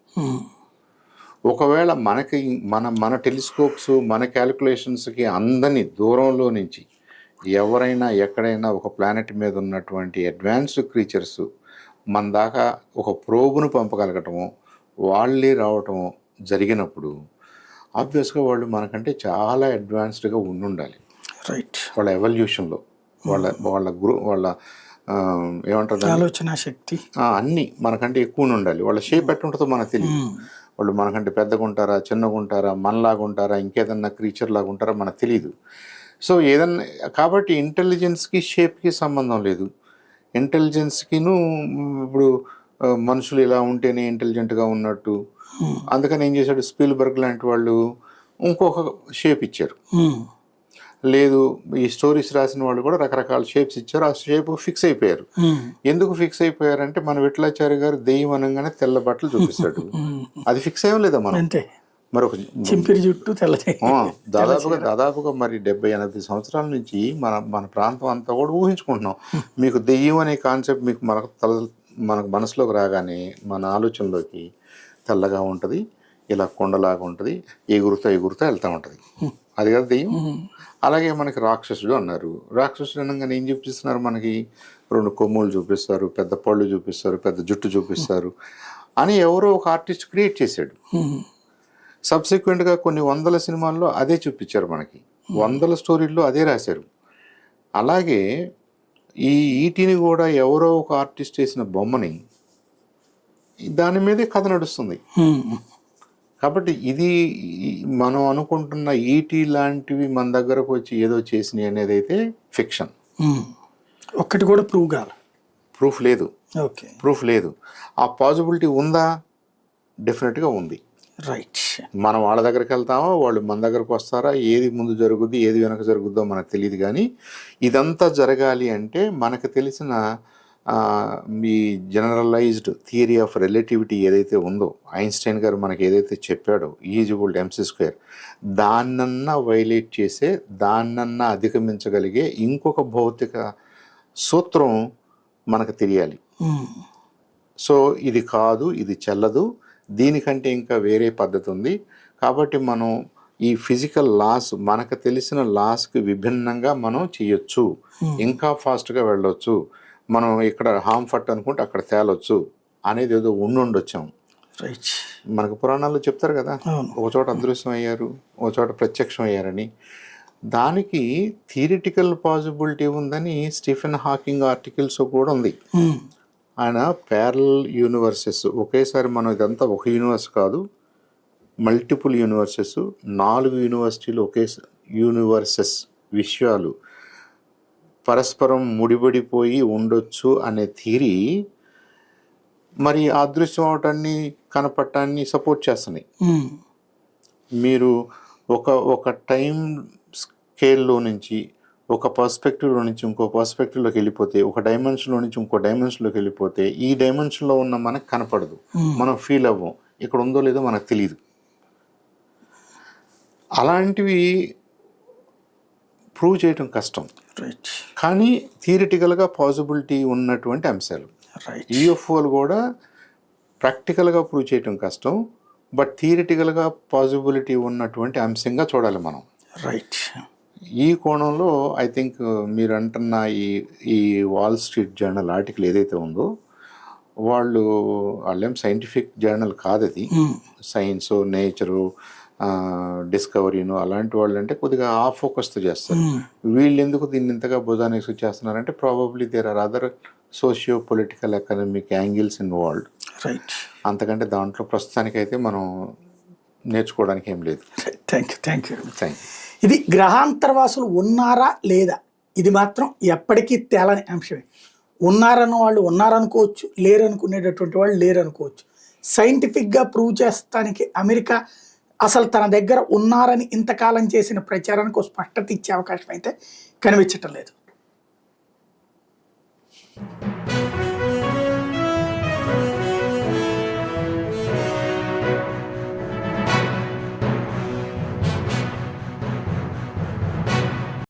ఒకవేళ మనకి మన టెలిస్కోప్స్ మన క్యాలిక్యులేషన్స్కి అందని దూరంలో నుంచి ఎవరైనా ఎక్కడైనా ఒక ప్లానెట్ మీద ఉన్నటువంటి అడ్వాన్స్డ్ క్రీచర్స్ మన దాకా ఒక ప్రోబును పంపగలగటము, వాళ్ళే రావటము జరిగినప్పుడు ఆబ్వియస్గా వాళ్ళు మనకంటే చాలా అడ్వాన్స్డ్గా ఉండాలి. రైట్. వాళ్ళ ఎవల్యూషన్లో వాళ్ళ ఏమంటారు ఆలోచన శక్తి అన్నీ మనకంటే ఎక్కువ ఉండాలి. వాళ్ళ షేప్ ఎట్లా ఉంటుందో మనకు తెలియదు. వాళ్ళు మనకంటే పెద్దగా ఉంటారా, చిన్నగా ఉంటారా, మనలాగా ఉంటారా, ఇంకేదన్నా క్రీచర్ లాగా ఉంటారా మనకు తెలియదు. సో ఏదన్నా కాబట్టి ఇంటెలిజెన్స్కి షేప్కి సంబంధం లేదు. ఇంటెలిజెన్స్కిను ఇప్పుడు మనుషులు ఇలా ఉంటేనే ఇంటెలిజెంట్గా ఉన్నట్టు. అందుకని ఏం చేశాడు స్పీల్బర్గ్ లాంటి వాళ్ళు ఇంకొక షేప్ ఇచ్చారు. లేదు ఈ స్టోరీస్ రాసిన వాళ్ళు కూడా రకరకాల షేప్స్ ఇచ్చారు, ఆ షేప్ ఫిక్స్ అయిపోయారు. ఎందుకు ఫిక్స్ అయిపోయారంటే మన విఠలాచార్య గారు దెయ్యం అనగానే తెల్ల బట్టలు చూపిస్తాడు, అది ఫిక్స్ అయ్యలేదా మనం మరొక చింపిరి జుట్టు తెల్లది. దాదాపుగా మరి 70-80 సంవత్సరాల నుంచి మన ప్రాంతం అంతా కూడా ఊహించుకుంటున్నాం. మీకు దెయ్యం అనే కాన్సెప్ట్ మీకు మనకు మనసులోకి రాగానే మన ఆలోచనలోకి తెల్లగా ఉంటుంది, ఇలా కొండలాగా ఉంటుంది, ఎగురుతా వెళ్తూ ఉంటుంది, అది కదా దెయ్యం. అలాగే మనకి రాక్షసుడు అన్నారు. రాక్షసుడు అనగానే ఏం చూపిస్తున్నారు, మనకి 2 కొమ్ములు చూపిస్తారు, పెద్ద పళ్ళు చూపిస్తారు, పెద్ద జుట్టు చూపిస్తారు అని ఎవరో ఒక ఆర్టిస్ట్ క్రియేట్ చేశాడు. సబ్సిక్వెంట్గా కొన్ని 100 సినిమాల్లో అదే చూపించారు, మనకి 100 స్టోరీల్లో అదే రాశారు. అలాగే ఈ ఈటీని కూడా ఎవరో ఒక ఆర్టిస్ట్ వేసిన బొమ్మని దాని మీదే కథ నడుస్తుంది. కాబట్టి ఇది మనం అనుకుంటున్న ఈటీ లాంటివి మన దగ్గరకు వచ్చి ఏదో చేసినాయి అనేది అయితే ఫిక్షన్. ఒక్కటి కూడా ప్రూవ్ కాదు. ప్రూఫ్ లేదు. ఓకే, ప్రూఫ్ లేదు. ఆ పాసిబిలిటీ ఉందా? డెఫినెట్గా ఉంది. రైట్. మనం వాళ్ళ దగ్గరికి వెళ్తామో వాళ్ళు మన దగ్గరకు వస్తారా, ఏది ముందు జరుగుద్ది ఏది వెనక జరుగుద్దో మనకు తెలియదు. కానీ ఇదంతా జరగాలి అంటే మనకు తెలిసిన మీ జనరలైజ్డ్ థియరీ ఆఫ్ రిలేటివిటీ ఏదైతే ఉందో, ఐన్స్టైన్ గారు మనకి ఏదైతే చెప్పాడో E=mc², దాన్నన్నా వైలేట్ చేసే, దాన్నన్నా అధిగమించగలిగే ఇంకొక భౌతిక సూత్రం మనకు తెలియాలి. సో ఇది కాదు, ఇది చెల్లదు, దీనికంటే ఇంకా వేరే పద్ధతి ఉంది. కాబట్టి మనం ఈ ఫిజికల్ లాస్, మనకు తెలిసిన లాస్కి విభిన్నంగా మనం చేయొచ్చు, ఇంకా ఫాస్ట్గా వెళ్ళొచ్చు, మనం ఇక్కడ హార్మ్ఫట్ అనుకుంటే అక్కడ తేలొచ్చు అనేది ఏదో ఉండొచ్చాం. రైట్. మనకు పురాణాల్లో చెప్తారు కదా, ఒక చోట అదృశ్యం అయ్యారు, ఒక చోట ప్రత్యక్షం అయ్యారని. దానికి థియరిటికల్ పాసిబిలిటీ ఉందని స్టీఫెన్ హాకింగ్ ఆర్టికల్స్ కూడా ఉంది. ఆయన ప్యారలల్ యూనివర్సెస్, ఒకేసారి మనం ఇదంతా ఒక యూనివర్స్ కాదు, మల్టిపుల్ యూనివర్సెస్, 4 యూనివర్సిటీలు యూనివర్సెస్, విషయాలు పరస్పరం ముడిపడిపోయి ఉండొచ్చు అనే థియరీ మరి అదృశ్యం అవటాన్ని కనపడటాన్ని సపోర్ట్ చేస్తున్నాయి. మీరు ఒక టైం స్కేల్లో నుంచి, ఒక పర్స్పెక్టివ్లో నుంచి ఇంకో పర్స్పెక్టివ్లోకి వెళ్ళిపోతే, ఒక డైమెన్షన్లో నుంచి ఇంకో డైమెన్షన్లోకి వెళ్ళిపోతే, ఈ డైమెన్షన్లో ఉన్న మనకు కనపడదు, మనం ఫీల్ అవ్వం, ఇక్కడ ఉందో లేదో మనకు తెలియదు. అలాంటివి ప్రూవ్ చేయటం కష్టం. రైట్. కానీ థియరిటికల్గా పాసిబిలిటీ ఉన్నటువంటి అంశాలు. UFOలు కూడా ప్రాక్టికల్గా ప్రూవ్ చేయటం కష్టం, బట్ థియరిటికల్గా పాసిబిలిటీ ఉన్నటువంటి అంశంగా చూడాలి మనం. రైట్. ఈ కోణంలో ఐ థింక్ మీరు అంటున్న ఈ వాల్ స్ట్రీట్ జర్నల్ ఆర్టికల్ ఏదైతే ఉందో, వాళ్ళేం సైంటిఫిక్ జర్నల్ కాదు అది, సైన్స్, నేచరు, డిస్కవరీను అలాంటి వాళ్ళు అంటే కొద్దిగా ఆ ఫోకస్తో చేస్తారు. వీళ్ళు ఎందుకు దీన్ని ఇంతగా భుజానికి చేస్తున్నారంటే probably there are other socio political economic angles involved. Right. అంతకంటే దాంట్లో ప్రస్తుతానికైతే మనం నేర్చుకోవడానికి ఏం లేదు. Thank you. ఇది గ్రహాంతరవాసులు ఉన్నారా లేదా, ఇది మాత్రం ఎప్పటికీ తేలని అంశమే. ఉన్నారన్న వాళ్ళు ఉన్నారనుకోవచ్చు, లేరనుకునేటటువంటి వాళ్ళు లేరనుకోవచ్చు. సైంటిఫిక్గా ప్రూవ్ చేస్తానికి అమెరికా అసలు తన దగ్గర ఉన్నారని ఇంతకాలం చేసిన ప్రచారానికి స్పష్టత ఇచ్చే అవకాశం అయితే కనిపించటం లేదు.